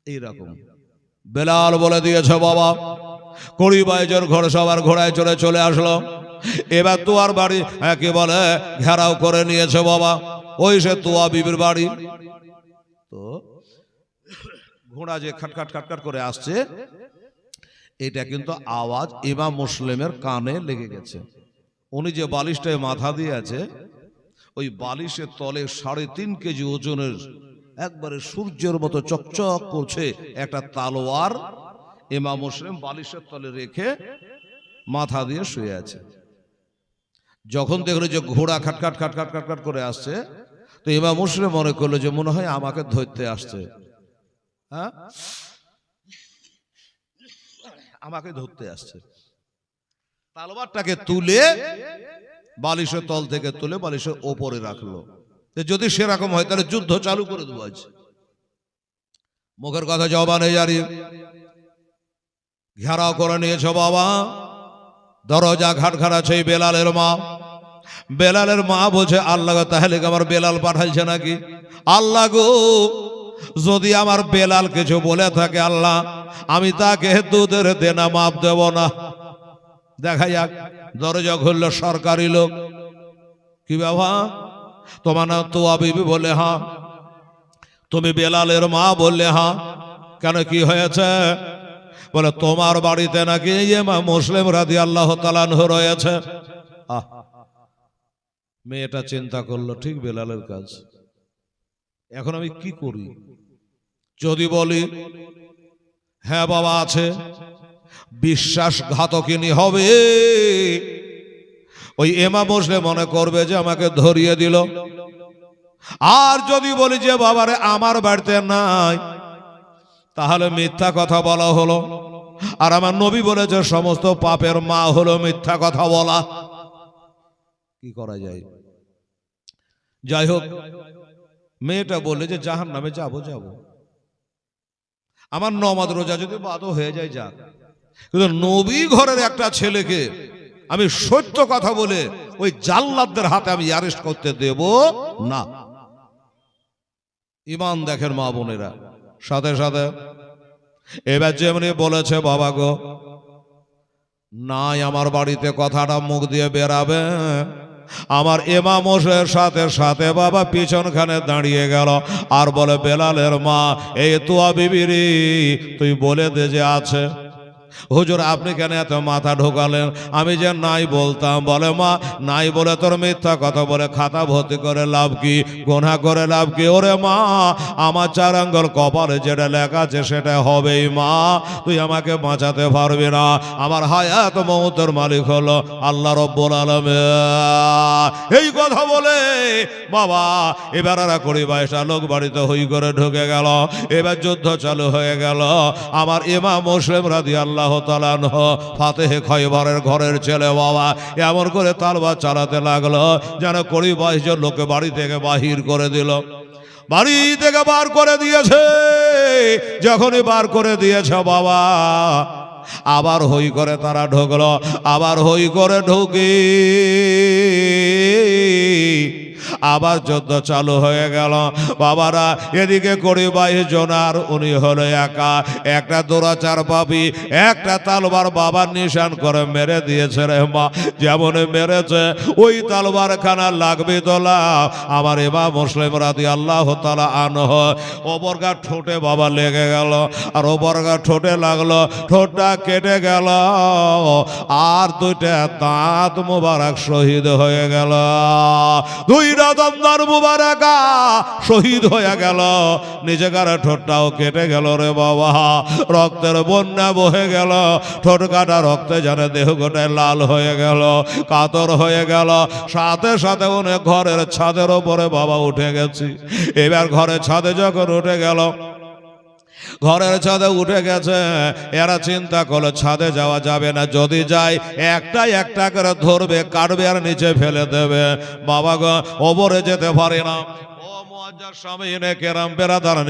এইরকম। বেলাল বলে দিয়েছে বাবা, 20-22 জন ঘরে সবার ঘোড়ায় চড়ে চলে আসলো। এবার তোয়ার বাড়ি কি বলে ঘেরাও করে নিয়েছে বাবা, ওই সে তোয়া বিবির বাড়ি। তো ঘোড়া যে খাটখাট খাটখাট করে আসছে, এটা কিন্তু আওয়াজ ইমাম মুসলিমের কানে লেগে গেছে। উনি যে বালিশটায় মাথা দিয়ে আছে, ওই বালিশের তলে 3.5 কেজি ওজনের একবারে সূর্যের মতো চকচক করছে একটা তালোয়ার ইমাম মুসলিম বালিশের তলে রেখে মাথা দিয়ে শুয়ে আছে। যখন দেখলো যে ঘোড়া খাটখাট খাটখাট খাটখাট করে আসছে, তো ইমাম মুসলিম মনে করলো যে মনে হয় আমাকে ধরতে আসছে, হ্যাঁ আমাকে ধরতে আসছে। তালোয়ারটাকে তুলে বালিশের তল থেকে তুলে বালিশের ওপরে রাখলো, যদি সেরকম হয় তাহলে যুদ্ধ চালু করে দেবো আজ। মুখের কথা জবানে জারি, ঘেরাও করে নিয়েছে বাবা। দরজা ঘাটখাট আছে বেলালের মা। বেলালের মা বলছে আল্লাহ তাহলে আমার বেলাল পাঠাইছে নাকি? আল্লাহ গো, যদি আমার বেলাল কিছু বলে থাকে আল্লাহ, আমি তাকে দুধের দেনা মাপ দেব না। দেখা যাক। দরজা খুললো, সরকারি লোক। কি বাবা, তোমার নাম তোয়া বিবি? বলে হ্যাঁ। তুমি বেলালের মা? বললে হ্যাঁ। কেন, কি হয়েছে? বলে তোমার বাড়িতে নাকি ইমাম মুসলিম রাদিয়াল্লাহু তাআলা আনহু রয়েছে। মেয়েটা চিন্তা করলো, ঠিক বেলালের কাজ। এখন আমি কি করি? যদি বলি হ্যাঁ বাবা আছে, বিশ্বাসঘাতকিনী হবে। ওই ইমাম মুসলিম মনে করবে যে আমাকে ধরিয়ে দিল। আর যদি বলি যে বাবারে আমার বাড়িতে নাই, তাহলে মিথ্যা কথা বলা হলো। আর আমার নবী বলেছে সমস্ত পাপের মা হলো মিথ্যা কথা বলা। কি করা যায়? যাই হোক, মেয়েটা বলে যে জাহান্নামে যাবো। আমার নমাজ রোজা যদি বাদও হয়ে যায় যাক, কিন্তু নবী ঘরের একটা ছেলেকে আমি সত্য কথা বলে ওই জাল্লাদদের হাতে আমি অ্যারেস্ট করতে দেব না। ইমান দেখেন মা বোনেরা। সাথে সাথে এবার যেমনি বলেছে বাবা গো নাই আমার বাড়িতে, কথাটা মুখ দিয়ে বেরাবে। আমার ইমাম মশাইয়ের সাথে সাথে বাবা পিছনখানে দাঁড়িয়ে গেল আর বলে বেলালের মা, এই তোয়া বিবিরি তুই বলে দে যে আছে। হুজুর আপনি কেন এত মাথা ঢোকালেন? আমি যে নাই বলতাম। বলে মা নাই বলে তোর মিথ্যা কথা বলে খাতা ভর্তি করে লাভ কি, গোনা করে লাভ কি? ওরে মা, আমার 4 আঙ্গুল কপালে যেটা লেখা আছে সেটা হবেই মা, তুই আমাকে বাঁচাতে পারবি না। আমার হায়াত মওতের মালিক হলো আল্লাহ রব্বুল আলামিন। এই কথা বলে বাবা এবার 20-22টা লোক বাড়িতে হই করে ঢুকে গেল। এবার যুদ্ধ চালু হয়ে গেল। আমার ইমাম মুসলিম রাদিয়াল্লাহু তাআলা আনহু ফাতেহে খয়বরের ঘরের ছেলে বাবা এমন করে তলবার চালাতে লাগলো যেন 20-22 জন লোককে বাড়ি থেকে বাহির করে দিল। বাড়ি থেকে বার করে দিয়েছে। যখনই বার করে দিয়েছে বাবা আবার হই করে তারা ঢুকলো। আবার হই করে ঢুকি আবার যুদ্ধ চালু হয়ে গেল। বাবারা এদিকে 20-22 জন আর উনি হলো একা। একটা দৌড়াচার পাবি, একটা তালবার বাবার নিশান করে মেরে দিয়েছে রে মা। যেমন মেরেছে ওই তালবার খানা লাগবে তোলা আমার ইমাম মুসলিম রাদিয়াল্লাহু তাআলা আনহু ওপরকা ঠোঁটে বাবা লেগে গেল। আর ওপরকা ঠোঁটে লাগলো, ঠোঁটটা কেটে গেল। আর 2টা দাঁত মুবারক শহীদ হয়ে গেল। 2টা দমদার মুবারকা শহীদ হয়ে গেল। নিজেকার ঠোঁটটাও কেটে গেল রে বাবা। রক্তের বন্যা বহে গেল। ঠোঁট কাটা রক্তে জানে দেহ গোটায় লাল হয়ে গেল, কাতর হয়ে গেল। সাথে সাথে অনেক ঘরের ছাদের ওপরে বাবা উঠে গেছি। এবার ঘরের ছাদে যখন উঠে গেল, ঘরের ছাদে উঠে গেছে, এরা চিন্তা করলো ছাদে যাওয়া যাবে না, যদি যায় একটা একটা করে ধরবে, কাটবে আর নিচে ফেলে দেবে। বাবা গো ওপরে যেতে পারে না।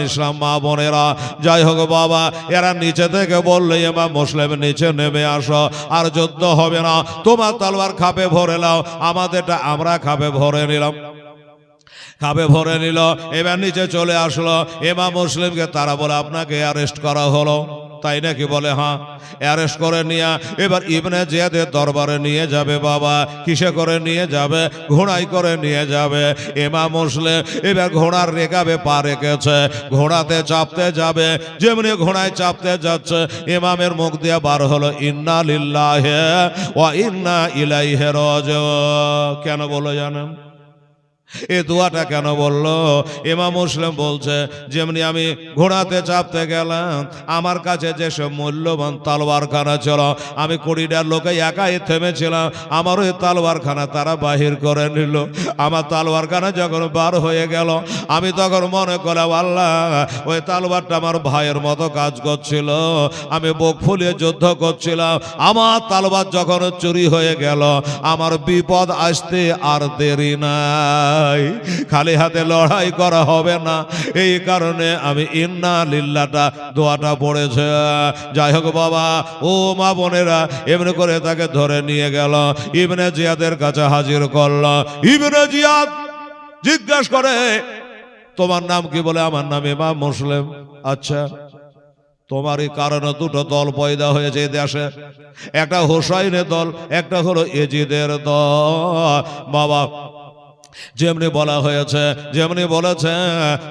ইসলাম মা বোনেরা, যাই হোক বাবা এরা নিচে থেকে বললে ইমাম মুসলিম নিচে নেমে আসো, আর যুদ্ধ হবে না, তোমার তলোয়ার খাপে ভরে নাও, আমাদেরটা আমরা খাপে ভরে নিলাম। খাবে ভরে নিল। এবার নিচে চলে আসলো। ইমাম মুসলিমকে তারা বলে আপনাকে অ্যারেস্ট করা হলো। তাই নাকি? বলে হ্যাঁ। অ্যারেস্ট করে নিয়ে এবার ইবনে জিয়াদের দরবারে নিয়ে যাবে বাবা। কিসে করে নিয়ে যাবে? ঘোড়ায় করে নিয়ে যাবে। ইমাম মুসলিম এবার ঘোড়ার রেখাবে পা রেখেছে, ঘোড়াতে চাপতে যাবে। যেমনি ঘোড়ায় চাপতে যাচ্ছে ইমামের মুখ দিয়ে বার হলো ইন্না লিল্লাহি ওয়া ইন্না ইলাইহি রাজিউন। কেন বলো জানেন? এই দোয়াটা কেন বললো? ইমাম মুসলিম বলছে যেমনি আমি ঘোড়াতে চাপতে গেলাম, আমার কাছে যেসব মূল্যবান তলোয়ারখানা ছিল, আমি 20টার লোকে একাই থেমেছিলাম, আমার ওই তলোয়ারখানা তারা বাহির করে নিল। আমার তলোয়ারখানা যখন বার হয়ে গেল, আমি তখন মনে করলাম আল্লাহ ওই তলোয়ারটা আমার ভাইয়ের মতো কাজ করছিল, আমি বুক ফুলিয়ে যুদ্ধ করছিলাম, আমার তলোয়ার যখন চুরি হয়ে গেল, আমার বিপদ আসতে আর দেরি না, খালি হাতে লড়াই করা হবে না। এই কারণে আমি ইন্না লিল্লাহটা দোয়াটা পড়েছে। যাই হোক বাবা ও মা বোনেরা, এমনি করে তাকে ধরে নিয়ে গেল, ইবনে জিয়াদের কাছে হাজির করল। ইবনে জিয়াদ জিজ্ঞাসা করে তোমার নাম কি? বলে আমার নাম ইমাম মুসলিম। আচ্ছা তোমারই কারণে দুটো দল পয়দা হয়েছে এই দেশে, একটা হোসাইনের দল, একটা হলো এজিদের দল। বাবা যেমনি বলা হয়েছে, যেমনি বলেছে,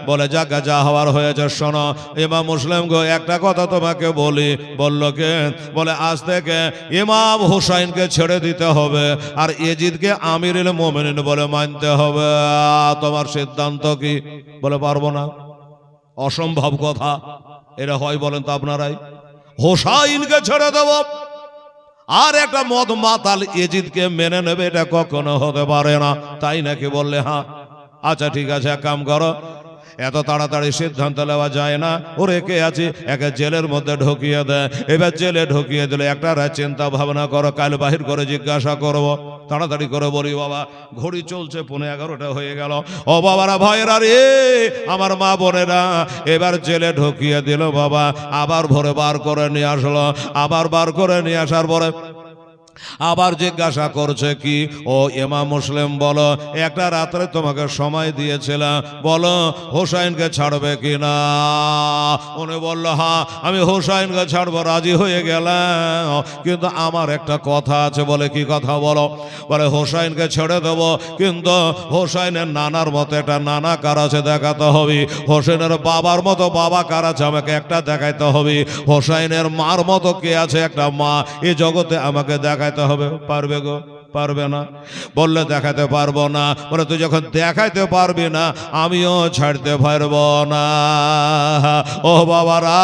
বলে যাকে যা হওয়ার হয়েছে শোনো। ইমাম মুসলিম গো একটা কথা তোমাকে বলি। বলল কে? বলে আজ থেকে ইমাম হুসাইনকে ছেড়ে দিতে হবে আর এজিদকে আমিরুল মুমিনিন বলে মানতে হবে। তোমার সিদ্ধান্ত কি? বলে পারবো না, অসম্ভব কথা। এটা হয় বলেন তো আপনারাই? হুসাইনকে ছেড়ে দেব আর একটা মদ মাতাল এজিদকে মেনে নেবে, এটা কখনো হতে পারে না। তাই নাকি? বললে হ্যাঁ। আচ্ছা ঠিক আছে, এক কাম করো, এত তাড়াতাড়ি সিদ্ধান্ত নেওয়া যায় না। ও রেখে আছি, একে জেলের মধ্যে ঢুকিয়ে দেয়। এবার জেলে ঢুকিয়ে দিলে একটা রাত চিন্তা ভাবনা করো, কাল বাহির করে জিজ্ঞাসা করব। তাড়াতাড়ি করে বলি বাবা, ঘড়ি চলছে 11:15 হয়ে গেল। ও বাবারা, ভাইয়েরা রে, আমার মা বোনেরা, এবার জেলে ঢুকিয়ে দিল বাবা। আবার ভোরে বার করে নিয়ে আসলো। আবার বার করে নিয়ে আসার পরে আবার জিজ্ঞাসা করছে কি? ও ইমাম মুসলিম বলো, একটা রাত্রে তোমাকে সময় দিয়েছিলাম, বলো হোসাইনকে ছাড়বে কিনা? উনি বলল হ্যাঁ, আমি হোসাইনকে ছাড়বো, রাজি হয়ে গেলাম, কিন্তু আমার একটা কথা আছে। বলে কি কথা? বলো। বলে হোসাইনকে ছেড়ে দেবো, কিন্তু হোসাইনের নানার মতো একটা নানা কার আছে দেখাতে হবে, হোসেনের বাবার মতো বাবা কার আছে আমাকে একটা দেখাইতে হবে, হোসাইনের মার মতো কে আছে একটা মা এই জগতে আমাকে দেখাইতে হবে। পারবে গো? পারবে না। বললে দেখাতে পারবো না। বলে তুই যখন দেখাইতে পারবি না, আমিও ছাড়তে পারবো না। ও বাবারা,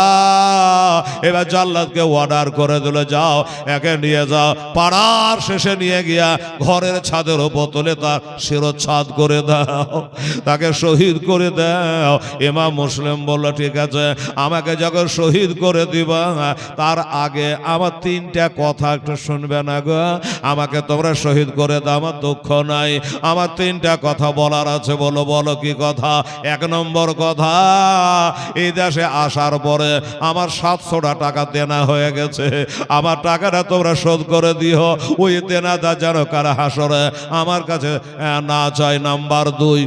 এবার জাল্লাদকে অর্ডার করে দিল, যাও একে নিয়ে যাও, পাড়ার শেষে নিয়ে গিয়া ঘরের ছাদের উপর তুলে তার শিরোচ্ছেদ করে দাও, তাকে শহীদ করে দাও। ইমাম মুসলিম বলল ঠিক আছে, আমাকে যখন শহীদ করে দিবা তার আগে আমার 3টা কথা একটু শুনবে না গো। আমাকে তোমরা শহীদ করে দাও, আমার দুঃখ নাই, আমার 3টা কথা বলার আছে। বলো বলো কি কথা? 1 নম্বর কথা, এই দেশে আসার পরে আমার 700টা টাকা দেনা হয়ে গেছে, আমার টাকাটা তোমরা শোধ করে দিও। ওই দেনাটা যেন কারা হাসরে আমার কাছে না চাই। নাম্বার 2,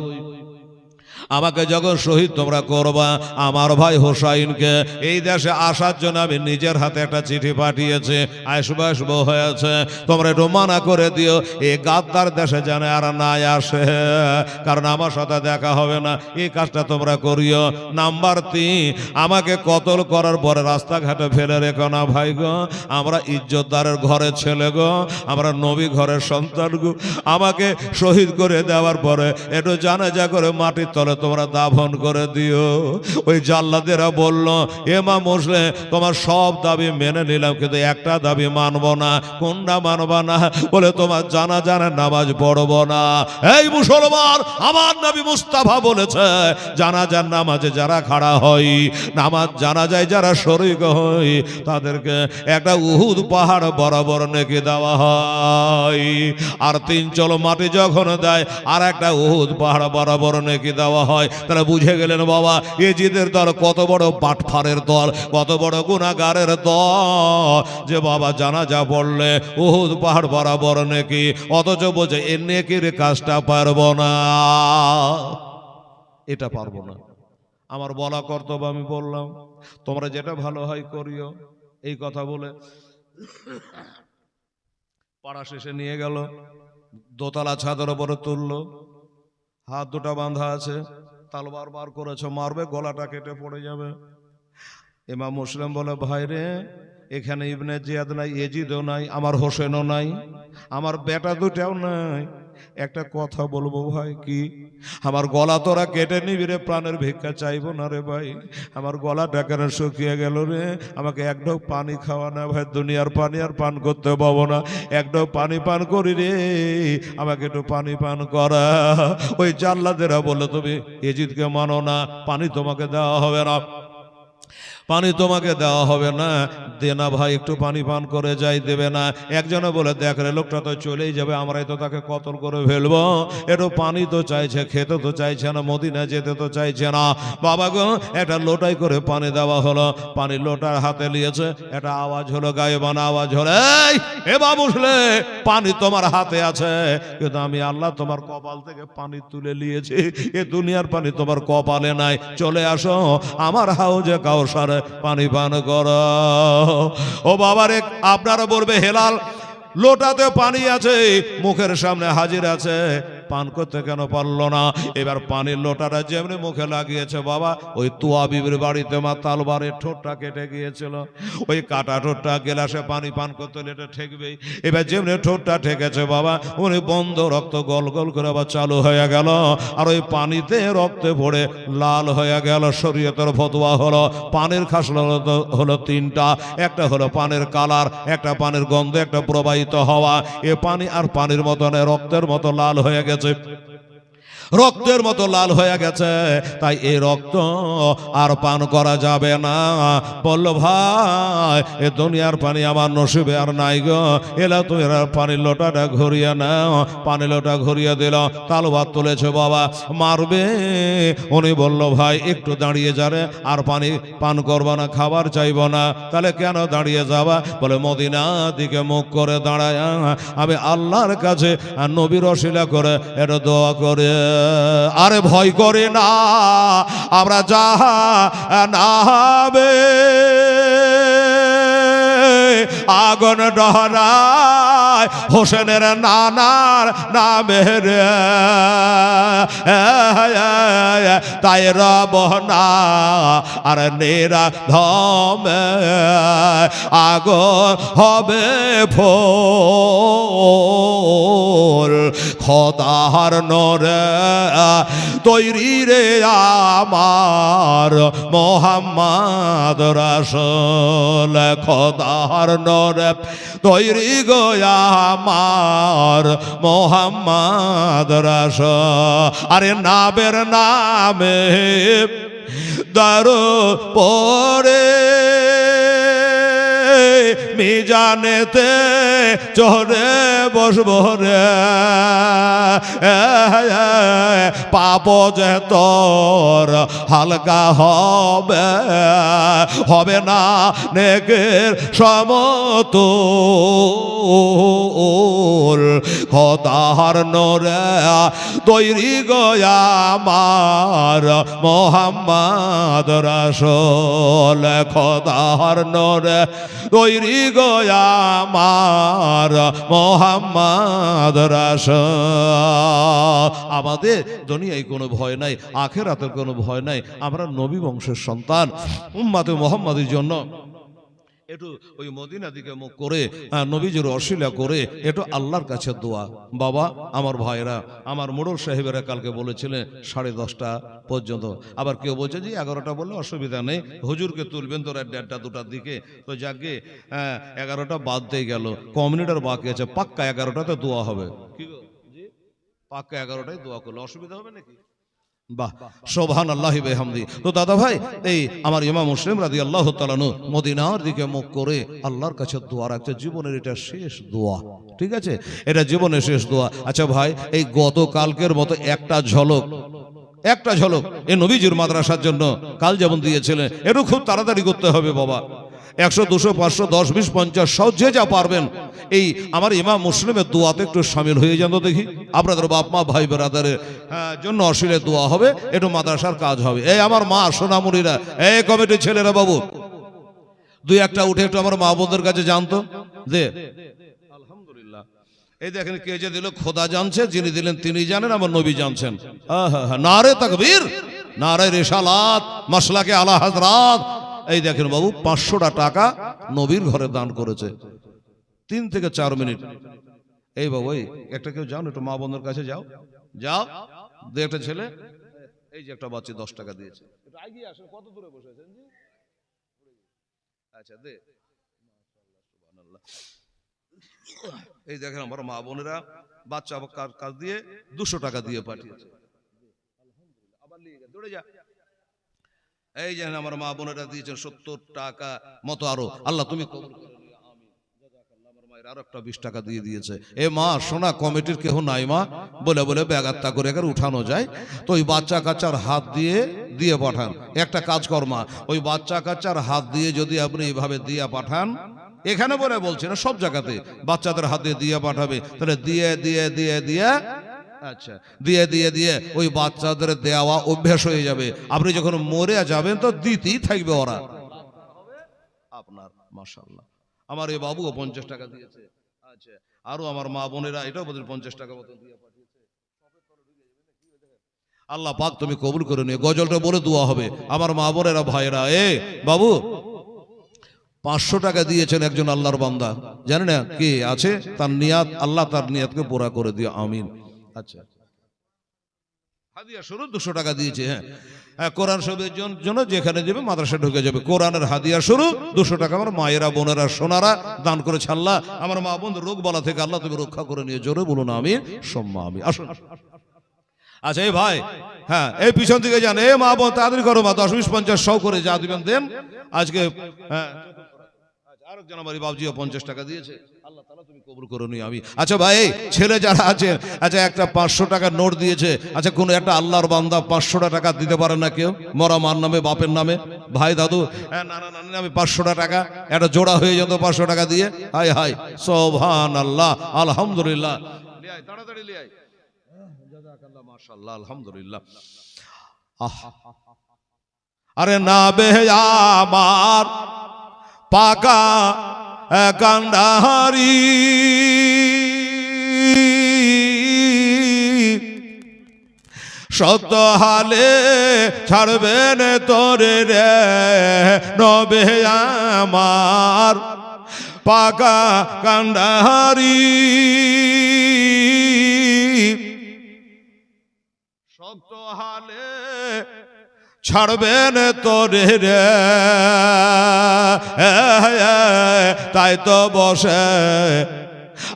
আমাকে যখন শহীদ তোমরা করবা, আমার ভাই হোসাইনকে এই দেশে আসার জন্য আমি নিজের হাতে একটা চিঠি পাঠিয়েছি, আসবো হয়েছে, তোমরা একটু মানা করে দিও এই গাদ্দার দেশে যেন আর না আসে, কারণ আমার সাথে দেখা হবে না, এই কাজটা তোমরা করিও। নাম্বার 3, আমাকে কতল করার পরে রাস্তাঘাটে ফেলে রেখো না ভাই গো, আমরা ইজ্জতদারের ঘরের ছেলে গো, আমরা নবী ঘরের সন্তান গো, আমাকে শহীদ করে দেওয়ার পরে একটু জানাজা করে মাটির তলে তোমরা দাফন করে দিও। ওই জাল্লাদেরা বলল, ইমাম মুসলিম তোমার সব দাবি মেনে নিলাম, কিন্তু একটা দাবি মানবো না। কোনটা মানবা না? বলে তোমার জানাজার নামাজ পড়বো না। এই মুসলমান, আমার নবী মুস্তাফা বলেছে জানাজার নামাজে যারা খাড়া হয়, নামাজ জানাজায় যারা শরীক হয়, তাদেরকে একটা উহুদ পাহাড় বরাবর নেকি দেওয়া হয়। আর 3 চলো মাটি যখন দেয়, আর একটা উহুদ পাহাড় বরাবর নেকি দেওয়া হয়। তারা বুঝে গেলেন বাবা, এজিদের দল কত বড় বাটফারের দল, কত বড় গুনাহগারের দল, যে বাবা জানাজা পড়লে উহুদ পাহাড় বরাবর নেকি, অথচ বোঝে এ নেকির কাজটা পারবো না, এটা পারবো না। আমার বলা কর্তব্য, আমি বললাম, তোমরা যেটা ভালো হয় করিও। এই কথা বলে পাড়া শেষে নিয়ে গেল, দোতলা ছাদের উপরে তুললো, হাত দুটা বাঁধা আছে, তালবার বার করেছে, মারবে, গলাটা কেটে পড়ে যাবে। ইমাম মুসলিম বলে, ভাই রে, এখানে ইবনে জিয়াদ নাই, এজিদও নাই, আমার হোসেনও নাই, আমার বেটা দুটাও নাই, একটা কথা বলবো ভাই। কি? আমার গলা তোরা কেটে নিবি রে, প্রাণের ভিক্ষা চাইবো না রে ভাই, আমার গলাটা কেন শুকিয়ে গেল রে, আমাকে এক ঢোক পানি খাওয়া না ভাই, দুনিয়ার পানি আর পান করতে পাবো না, এক ঢোক পানি পান করি রে, আমাকে একটু পানি পান করা। ওই জাল্লাদেরা বললো, তুমি এজিদকে মানো না, পানি তোমাকে দেওয়া হবে না, পানি তোমাকে দেওয়া হবে না, দে না ভাই, একটু পানি পান করে যাই। দেবে না। একজনে বলে, দেখ রে, লোকটা তো চলেই যাবে, আমরাই তো তাকে কতল করে ফেলবো, একটু পানি তো চাইছে, খেতে তো চাইছে না, মদিনা যেতে তো চাইছে না। বাবা গো, একটা লোটাই করে পানি দেওয়া হলো, পানি লোটার হাতে নিয়েছে, একটা আওয়াজ হলো, গায়েবানা আওয়াজ হলো, এই এ বাবু মুসলে, পানি তোমার হাতে আছে, কিন্তু আমি আল্লাহ তোমার কপাল থেকে পানি তুলে নিয়েছি, এ দুনিয়ার পানি তোমার কপালে নাই, চলে আসো আমার হাউজে কাউসারে, পানি পান করো। ও বাবারে, আপনারা বলবে হেলাল লোটাতে পানি আছে, মুখের সামনে হাজির আছে, পান করতে কেন পারলো না? এবার পানির লোটাটা যেমনি মুখে লাগিয়েছে বাবা, ওই তুয়া বিবির বাড়িতে মা তালবারের ঠোঁটটা কেটে গিয়েছিল, ওই কাটা ঠোঁটটা গেলাসে পানি পান করতে এটা ঠেকবেই। এবার যেমনি ঠোঁটটা ঠেকেছে বাবা, উনি বন্ধ, রক্ত গল গল করে আবার চালু হয়ে গেল, আর ওই পানিতে রক্তে ভরে লাল হয়ে গেল। শরীয়তের ফতোয়া হলো পানির খাসলা হলো তিনটা, একটা হলো পানির কালার, একটা পানির গন্ধ, একটা প্রবাহিত হওয়া। এ পানি আর পানির মতো নয়, রক্তের মতো লাল হয়ে গেছে, রক্তের মতো লাল হয়ে গেছে, তাই এই রক্ত আর পান করা যাবে না। বলল ভাই, এ দুনিয়ার পানি আমার নসিবে আর নাই গো, এলা তুমি পানির লোটাটা ঘুরিয়ে নাও। পানি লোটা ঘুরিয়ে দিল, তালবাদ তুলেছে বাবা, মারবে। উনি বলল ভাই একটু দাঁড়িয়ে যারে, আর পানি পান করবো না, খাবার চাইবো না। তাহলে কেন দাঁড়িয়ে যাবা? বলে মদিনা দিকে মুখ করে দাঁড়ায় আমি আল্লাহর কাছে নবীর ওসিলা করে এটা দোয়া করে। আরে ভয় করে না, আমরা জাহান্নামে আগুন ডহরায় হোসেনের নানার নামের, তাই রব না আর নেরা ধমে আগুন হবে ফোল। খোদার নরে তৈরি রে আমার মোহাম্মদ রাসূল, খোদার নরে তৈরি গো আমার মোহাম্মদ রাসূল। আরে নাবের নামে দারো পরে মিজানেতে চড়ে বসবো রে, পাপ যে তোর হালকা হবে, হবে না নেকের সমতুল। খোদার নরে তৈরি গো আমার মোহাম্মদ রাসূল, খোদার নরে তৈরি গো আমার মোহাম্মদ রাসূল। আমাদের দুনিয়ায় কোনো ভয় নাই, আখিরাতের কোনো ভয় নাই। আমরা নবী বংশের সন্তান, উম্মতে মুহাম্মাদের জন্য একটু ওই মদিনা দিকে মুখ করে নবীজির অশিলা করে একটু আল্লাহর কাছে দোয়া। বাবা, আমার ভাইরা, আমার মোড়ল সাহেবেরা কালকে বলেছিলেন 10:30 পর্যন্ত, আবার কেউ বলছে যে 11টা বললে অসুবিধা নেই, হুজুরকে তুলবেন তোরা 1:30 2টার দিকে। তো যাকে 11টা বাদ দিয়ে গেল, কমিউনিটার বাকি আছে, পাক্কা 11টাতে দোয়া হবে। কি গো জি, পাক্কা 11টায় দোয়া করলে অসুবিধা হবে নাকি? বাহ, সুবহানাল্লাহি বিহামদি। তো দাদা ভাই, এই আমার ইমাম মুসলিম রাদিয়াল্লাহু তাআলা আনহু মদিনার দিকে মুখ করে আল্লাহর কাছে দোয়া রাখছে, জীবনের এটা শেষ দোয়া, ঠিক আছে, এটা জীবনের শেষ দোয়া। আচ্ছা ভাই, এই গতকালকের মতো একটা ঝলক এই নবীজির মাদ্রাসার জন্য কাল যেমন দিয়েছিলেন, একটু খুব তাড়াতাড়ি করতে হবে বাবা। 100 200 500 10 20 50 100 যে যা পারবেন, এই আমার ইমাম মুসলিমের দোয়াতে একটু শামিল হয়ে যান তো দেখি। আপনাদের বাপ মা ভাই বেরাদারের জন্য অশিলে দোয়া হবে, একটু মাদ্রাসার কাজ হবে। এই আমার মা সোনামুড়িরা, এই কমিটির ছেলেরা বাবু, 2-1টা উঠে একটু আমার মা বোনদের কাছে জানতো দে। আলহামদুলিল্লাহ, এই দেখেন কে যে দিল, খোদা জানছে, যিনি দিলেন তিনি জানেন, আমার নবী জানছেন। নারে তাকবীর, নারে রিসালাত, মাসলাকে আলা হযরত। এই দেখেন বাবু, 500টা টাকা নবীর ঘরে দান করেছে। 3 থেকে 4 মিনিট। এই বাবু, এই একটা কেউ যাও একটু মা বোনের কাছে, যাও যাও, দু একটা ছেলে, এই যে একটা বাচ্চা 10 টাকা দিয়েছে, একটু এগিয়ে আসেন, কত দূরে বসে আছেন জি? আচ্ছা দে। সুবহানাল্লাহ। এই দেখেন আমার মা বোনেরা বাচ্চা কাজ দিয়ে 200 টাকা দিয়ে পাঠিয়েছে। আলহামদুলিল্লাহ, আবার নিয়ে যা, দৌড়ে যা। এই যে আমার মা বোনেরা দিয়েছেন 70 টাকা মতো, আরো আল্লাহ তুমি কবুল করে নিও, আমিন। জাযাকাল্লাহ। আমার মায়ের আরো একটা 20 টাকা দিয়ে দিয়েছে। এ মা সোনা, কমিটির কেউ নাই মা, বলে বলে ব্যাগাত্তা করে এখানে উঠানো যায়, তো ওই বাচ্চা কাচ্চার হাত দিয়ে পাঠান। একটা কাজ কর মা, ওই বাচ্চা কাচ্চার হাত দিয়ে যদি আপনি এইভাবে দিয়ে পাঠান, এখানে বলে বলছে না, সব জায়গাতে বাচ্চাদের হাতে দিয়ে পাঠাবে, তাহলে দিয়ে দিয়ে দিয়ে দিয়ে আচ্ছা দিয়ে দিয়ে দিয়ে ওই বাচ্চাদের দেওয়া অভ্যাস হয়ে যাবে। আপনি যখন মরে যাবেন তো দিতেই থাকবে ওরা। আপনার। মাশাআল্লাহ। আমার এই বাবুও 50 টাকা দিয়েছে। আচ্ছা, আরো আমার মা বোনেরা এটাও বদল 50 টাকা মতো দিয়ে পাঠিয়েছে। আল্লাহ পাক তুমি কবুল করে নিও। গজলটা বলে দোয়া হবে। আমার মা বোনেরা ভাইরা, এ বাবু 500 টাকা দিয়েছেন একজন আল্লাহর বান্দা, জানেন না কি আছে তার নিয়াত, আল্লাহ তার নিয়াতকে পুরা করে দিও, আমিন। আচ্ছা, হাদিয়া শুরু 200 টাকা দিয়েছে। হ্যাঁ, কোরআন শরীফের জন্য যেখানে যাবে মাদ্রাসা ঢুকে যাবে, কোরআনের হাদিয়া শুরু 200 টাকা। আমার মায়েরা বোনেরা সোনারা দান করেছে। আল্লাহ আমার মা বোন রোগ বলা থেকে আল্লাহ তুমি রক্ষা করে নিয়ে, জোরে বলুন আমিন, সম্মা আমিন। আসুন। আচ্ছা এই ভাই, হ্যাঁ এই পিছন দিকে যান, এ মা বোন তাড়াতাড়ি করো, মা 10 20 50 100 করে যা দিবেন দেন আজকে। হ্যাঁ, আরেকজন আমার বাবজিও 50 টাকা দিয়েছে, আল্লাহ তাআলা তুমি কবুল করো নি, আমি। আচ্ছা ভাই, ছেলে যারা আছেন, আচ্ছা একটা 500 টাকার নোট দিয়েছে। আচ্ছা কোন একটা আল্লাহর বান্দা 500 টাকা দিতে পারে না কেউ? মরা মার নামে, বাপের নামে, ভাই দাদু, হ্যাঁ নানা নানির নামে 500 টাকা একটা জোড়া হয়ে যেত 500 টাকা দিয়ে। হাই হাই, সুবহানাল্লাহ, আলহামদুলিল্লাহ। লিয়াই তাড়াতাড়ি লিয়াই, জাযাকাল্লাহ, মাশাআল্লাহ, আলহামদুলিল্লাহ। আরে না বে আমার পাকা কান্ডাহারি, সত্য হালে ছাড়বেন তোরে রে নবে আমার পাকা কান্ডাহারি, সত্য হালে ছাড়বেন তোরে রে, তাই তো বসে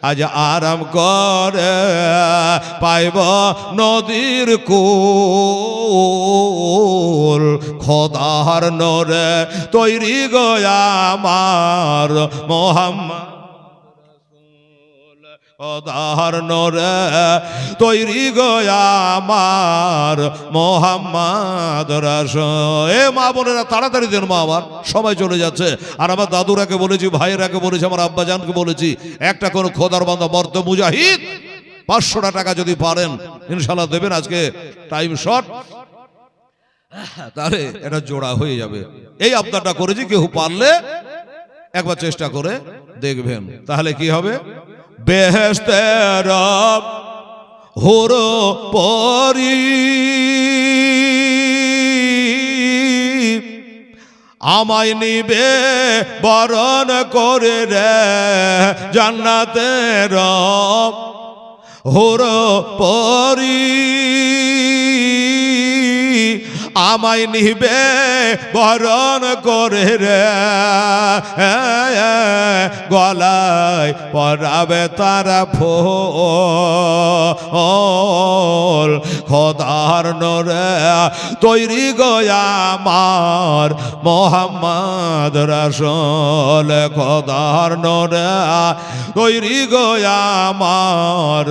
আজ আরাম করে পাইব নদীর কূল, খোদার নরে তৈরি গয়া আমার মোহাম্মদ, খোদার নরে তৈরি গয়া আমার মোহাম্মদ রাসূল। এ মা বোনেরা তাড়াতাড়ি দেন, মা আমার সময় চলে যাচ্ছে। আর আমার দাদুরাকে বলেছি, ভাইয়েরাকে বলেছি, আমার আব্বাজানকে বলেছি, একটা কোন খোদার বান্দা মর্দ মুজাহিদ 500 টাকা যদি পারেন ইনশাআল্লাহ দেবেন। আজকে টাইম শর্ট, তাহলে এটা জোড়া হয়ে যাবে। এই আবদারটা করেছি, কেউ পারলে একবার চেষ্টা করে দেখবেন, তাহলে কি হবে? বেহেশতের হুর পরি আমায় নিবে বরণ করে রে, জান্নাতের হুর পরি আমায় নিবে বরণ করে রে, গলায় পরাবে তারা ফুল, খোদার নরে তৈরি গয়া আমার মোহাম্মদ রাসূল, খোদার নরে তৈরি গয়া আমার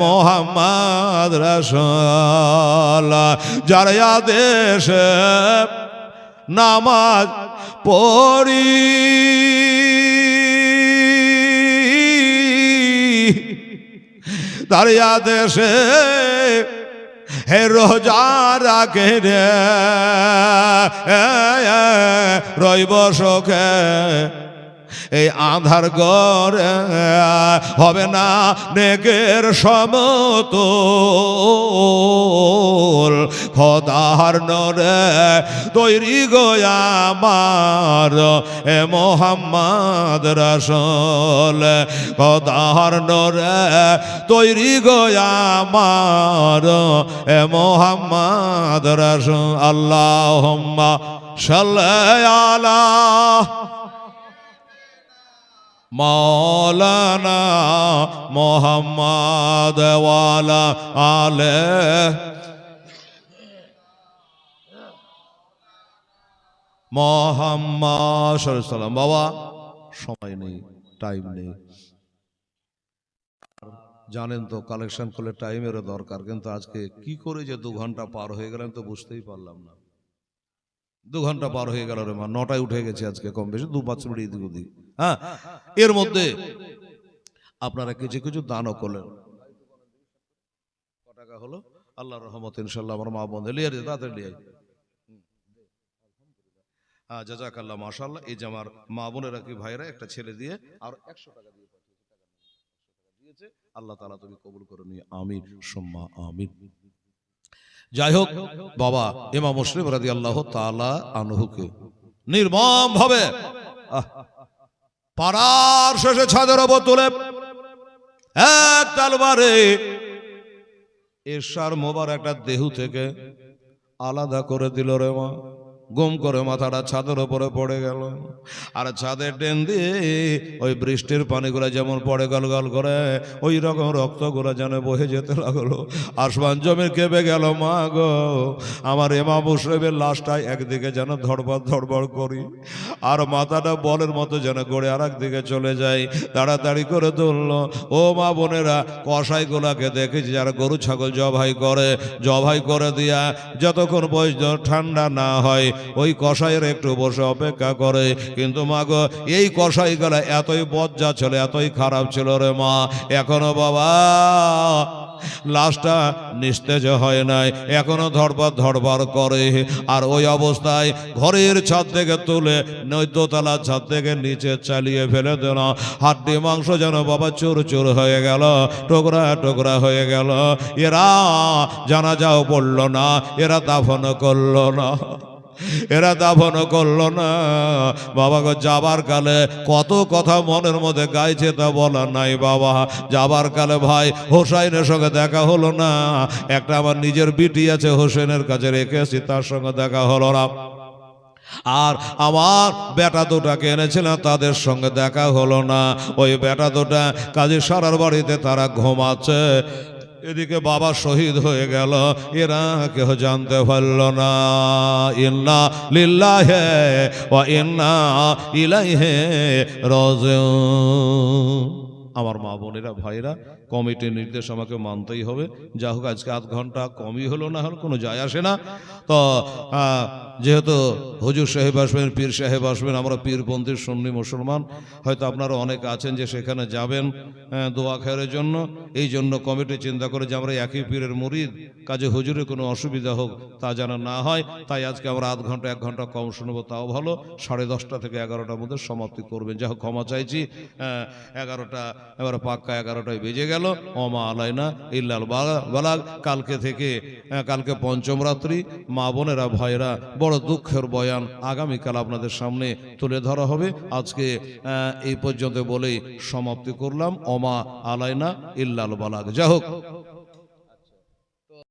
মোহাম্মদ রাসূল, যার আদেশে নামাজ পড়ি তার আদেশে হে রোজা রাখে রে, রইব সুখে এই আধার ঘরে, হবে না নেকের সমতুল, খোদার নরে তৈরি গয়া আমার এ মোহাম্মদ রাসূল, খোদার নরে তৈরি গয়া আমার এ মোহাম্মদ রাসূল। আল্লাহুম্মা সাল্লি আলা মৌলানা মোহাম্মদ ওয়ালা আলে মোহাম্মদ সাল্লাম। বাবা সময় নেই, টাইম নেই, জানেন তো কালেকশন করলে টাইমেরও দরকার, কিন্তু আজকে কি করে যে 2 ঘন্টা পার হয়ে গেল তো বুঝতেই পারলাম না। 2 ঘন্টা পার হয়ে গেল রে মা, 9টায় উঠে গেছে আজকে, কম বেশি 2-5 মিনিট এদিক ওদিক। হ্যাঁ, এর মধ্যে আপনারা কিছু কিছু দানও করলেন। কত টাকা হলো? আল্লাহর রহমত ইনশাআল্লাহ আমার মা বোন লিয়ে তাড়াতাড়ি লিয়ে জাযাকাল্লাহ, মাশাআল্লাহ। এই যে আমার মা বোনেরা কি ভাইরা একটা ছেলে দিয়ে আর 100 টাকা দিয়ে দিয়েছে, আল্লাহ তাআলা তুমি কবুল করে নিয়ে আমিন সুম্মা আমিন। যাই হোক বাবা, ইমাম মুসলিম রাদিয়াল্লাহু তাআলা আনহুকে নির্মম ভাবে পাড়ার শেষে ছাদের উপর তুলে এক তরবারে এরশার মোবার একটা দেহু থেকে আলাদা করে দিল রে মা। গুম করে মাথাটা ছাদের উপরে পড়ে গেল, আর ছাদের ডেন দিয়ে ওই বৃষ্টির পানিগুলো যেমন পড়ে গল গল করে ওই রকম রক্তগুলো যেন বহে যেতে লাগলো। আসমান জমি কেঁপে গেল। মা গো, আমার ইমাম মুশরিফের লাশটা একদিকে যেন ধড়বড় ধড়বড় করি, আর মাথাটা বলের মতো যেন গড়ে আর একদিকে চলে যায়। তাড়াতাড়ি করে তুললো। ও মা বোনেরা, কসাইগুলাকে দেখেছি যারা গরু ছাগল জবাই করে দিয়া যতক্ষণ পর্যন্ত ঠান্ডা না হয় ওই কসাইয়ের একটু বসে অপেক্ষা করে। কিন্তু মা গো, এই কসাইগুলা এতই বজ্জা ছিল, এতই খারাপ ছিল রে মা, এখনো বাবা লাশটা নিস্তেজ হয় নাই, এখনো ধড়পড় করে। আর ওই অবস্থায় ঘরের ছাদ থেকে তুলে দোতলা ছাদ থেকে নিচে চালিয়ে ফেলে দিল। হাড্ডি মাংস যেন বাবা চুর চুর হয়ে গেল, টুকরা টুকরা হয়ে গেল। এরা জানাজাও পড়ল না, এরা দাফন করলো না, বাবা গো। যাবার কালে কত কথা মনের মধ্যে গাইছে তা বলা নাই বাবা। যাবার কালে ভাই হোসাইনের সঙ্গে দেখা হলো না। একটা আমার নিজের বিটি আছে, হোসেনের কাছে রেখেছি, তার সঙ্গে দেখা হলো না। আর আমার বেটা দুটাকে এনেছিলাম, তাদের সঙ্গে দেখা হলো না। ওই বেটা দুটা কাজী সারার বাড়িতে তারা ঘুমাচ্ছে, এদিকে বাবা শহীদ হয়ে গেল, এরা কেউ জানতে পারল না। ইন্না লিল্লাহি ওয়া ইন্না ইলাইহি রাজিউন। আমার মা বোনেরা ভাইরা, কমিটির নির্দেশ আমাকে মানতেই হবে। যা হোক, আজকে আধ ঘন্টা কমই হলো না হলো কোনো যায় আসে না। তো যেহেতু হুজুর সাহেব আসবেন, পীর সাহেব আসবেন, আমরা পীরপন্থী সুন্নি মুসলমান, হয়তো আপনারা অনেক আছেন যে সেখানে যাবেন দোয়া খেয়ারের জন্য। এই জন্য কমিটি চিন্তা করে যে আমরা একই পীরের মুরিদ, কাজে হুজুরের কোনো অসুবিধা হোক তা যেন না হয়, তাই আজকে আমরা আধ ঘন্টা 1 ঘন্টা কম শুনবো, তাও ভালো। 10:30 থেকে 11টার মধ্যে সমাপ্তি করবেন। যা হোক, ক্ষমা চাইছি। 11টা এবারে পাক্কা 11টায় বেজে গেল। ওমা আলাইনা ইল্লাল বালাগ। কালকে পঞ্চম রাত্রি। মা বোনেরা ভাইরা, বড় দুঃখের বয়ান আগামীকাল আপনাদের সামনে তুলে ধরা হবে। আজকে এই পর্যন্ত বলেই সমাপ্তি করলাম। ওমা আলাইনা ইল্লাল বালাগ। যা হোক,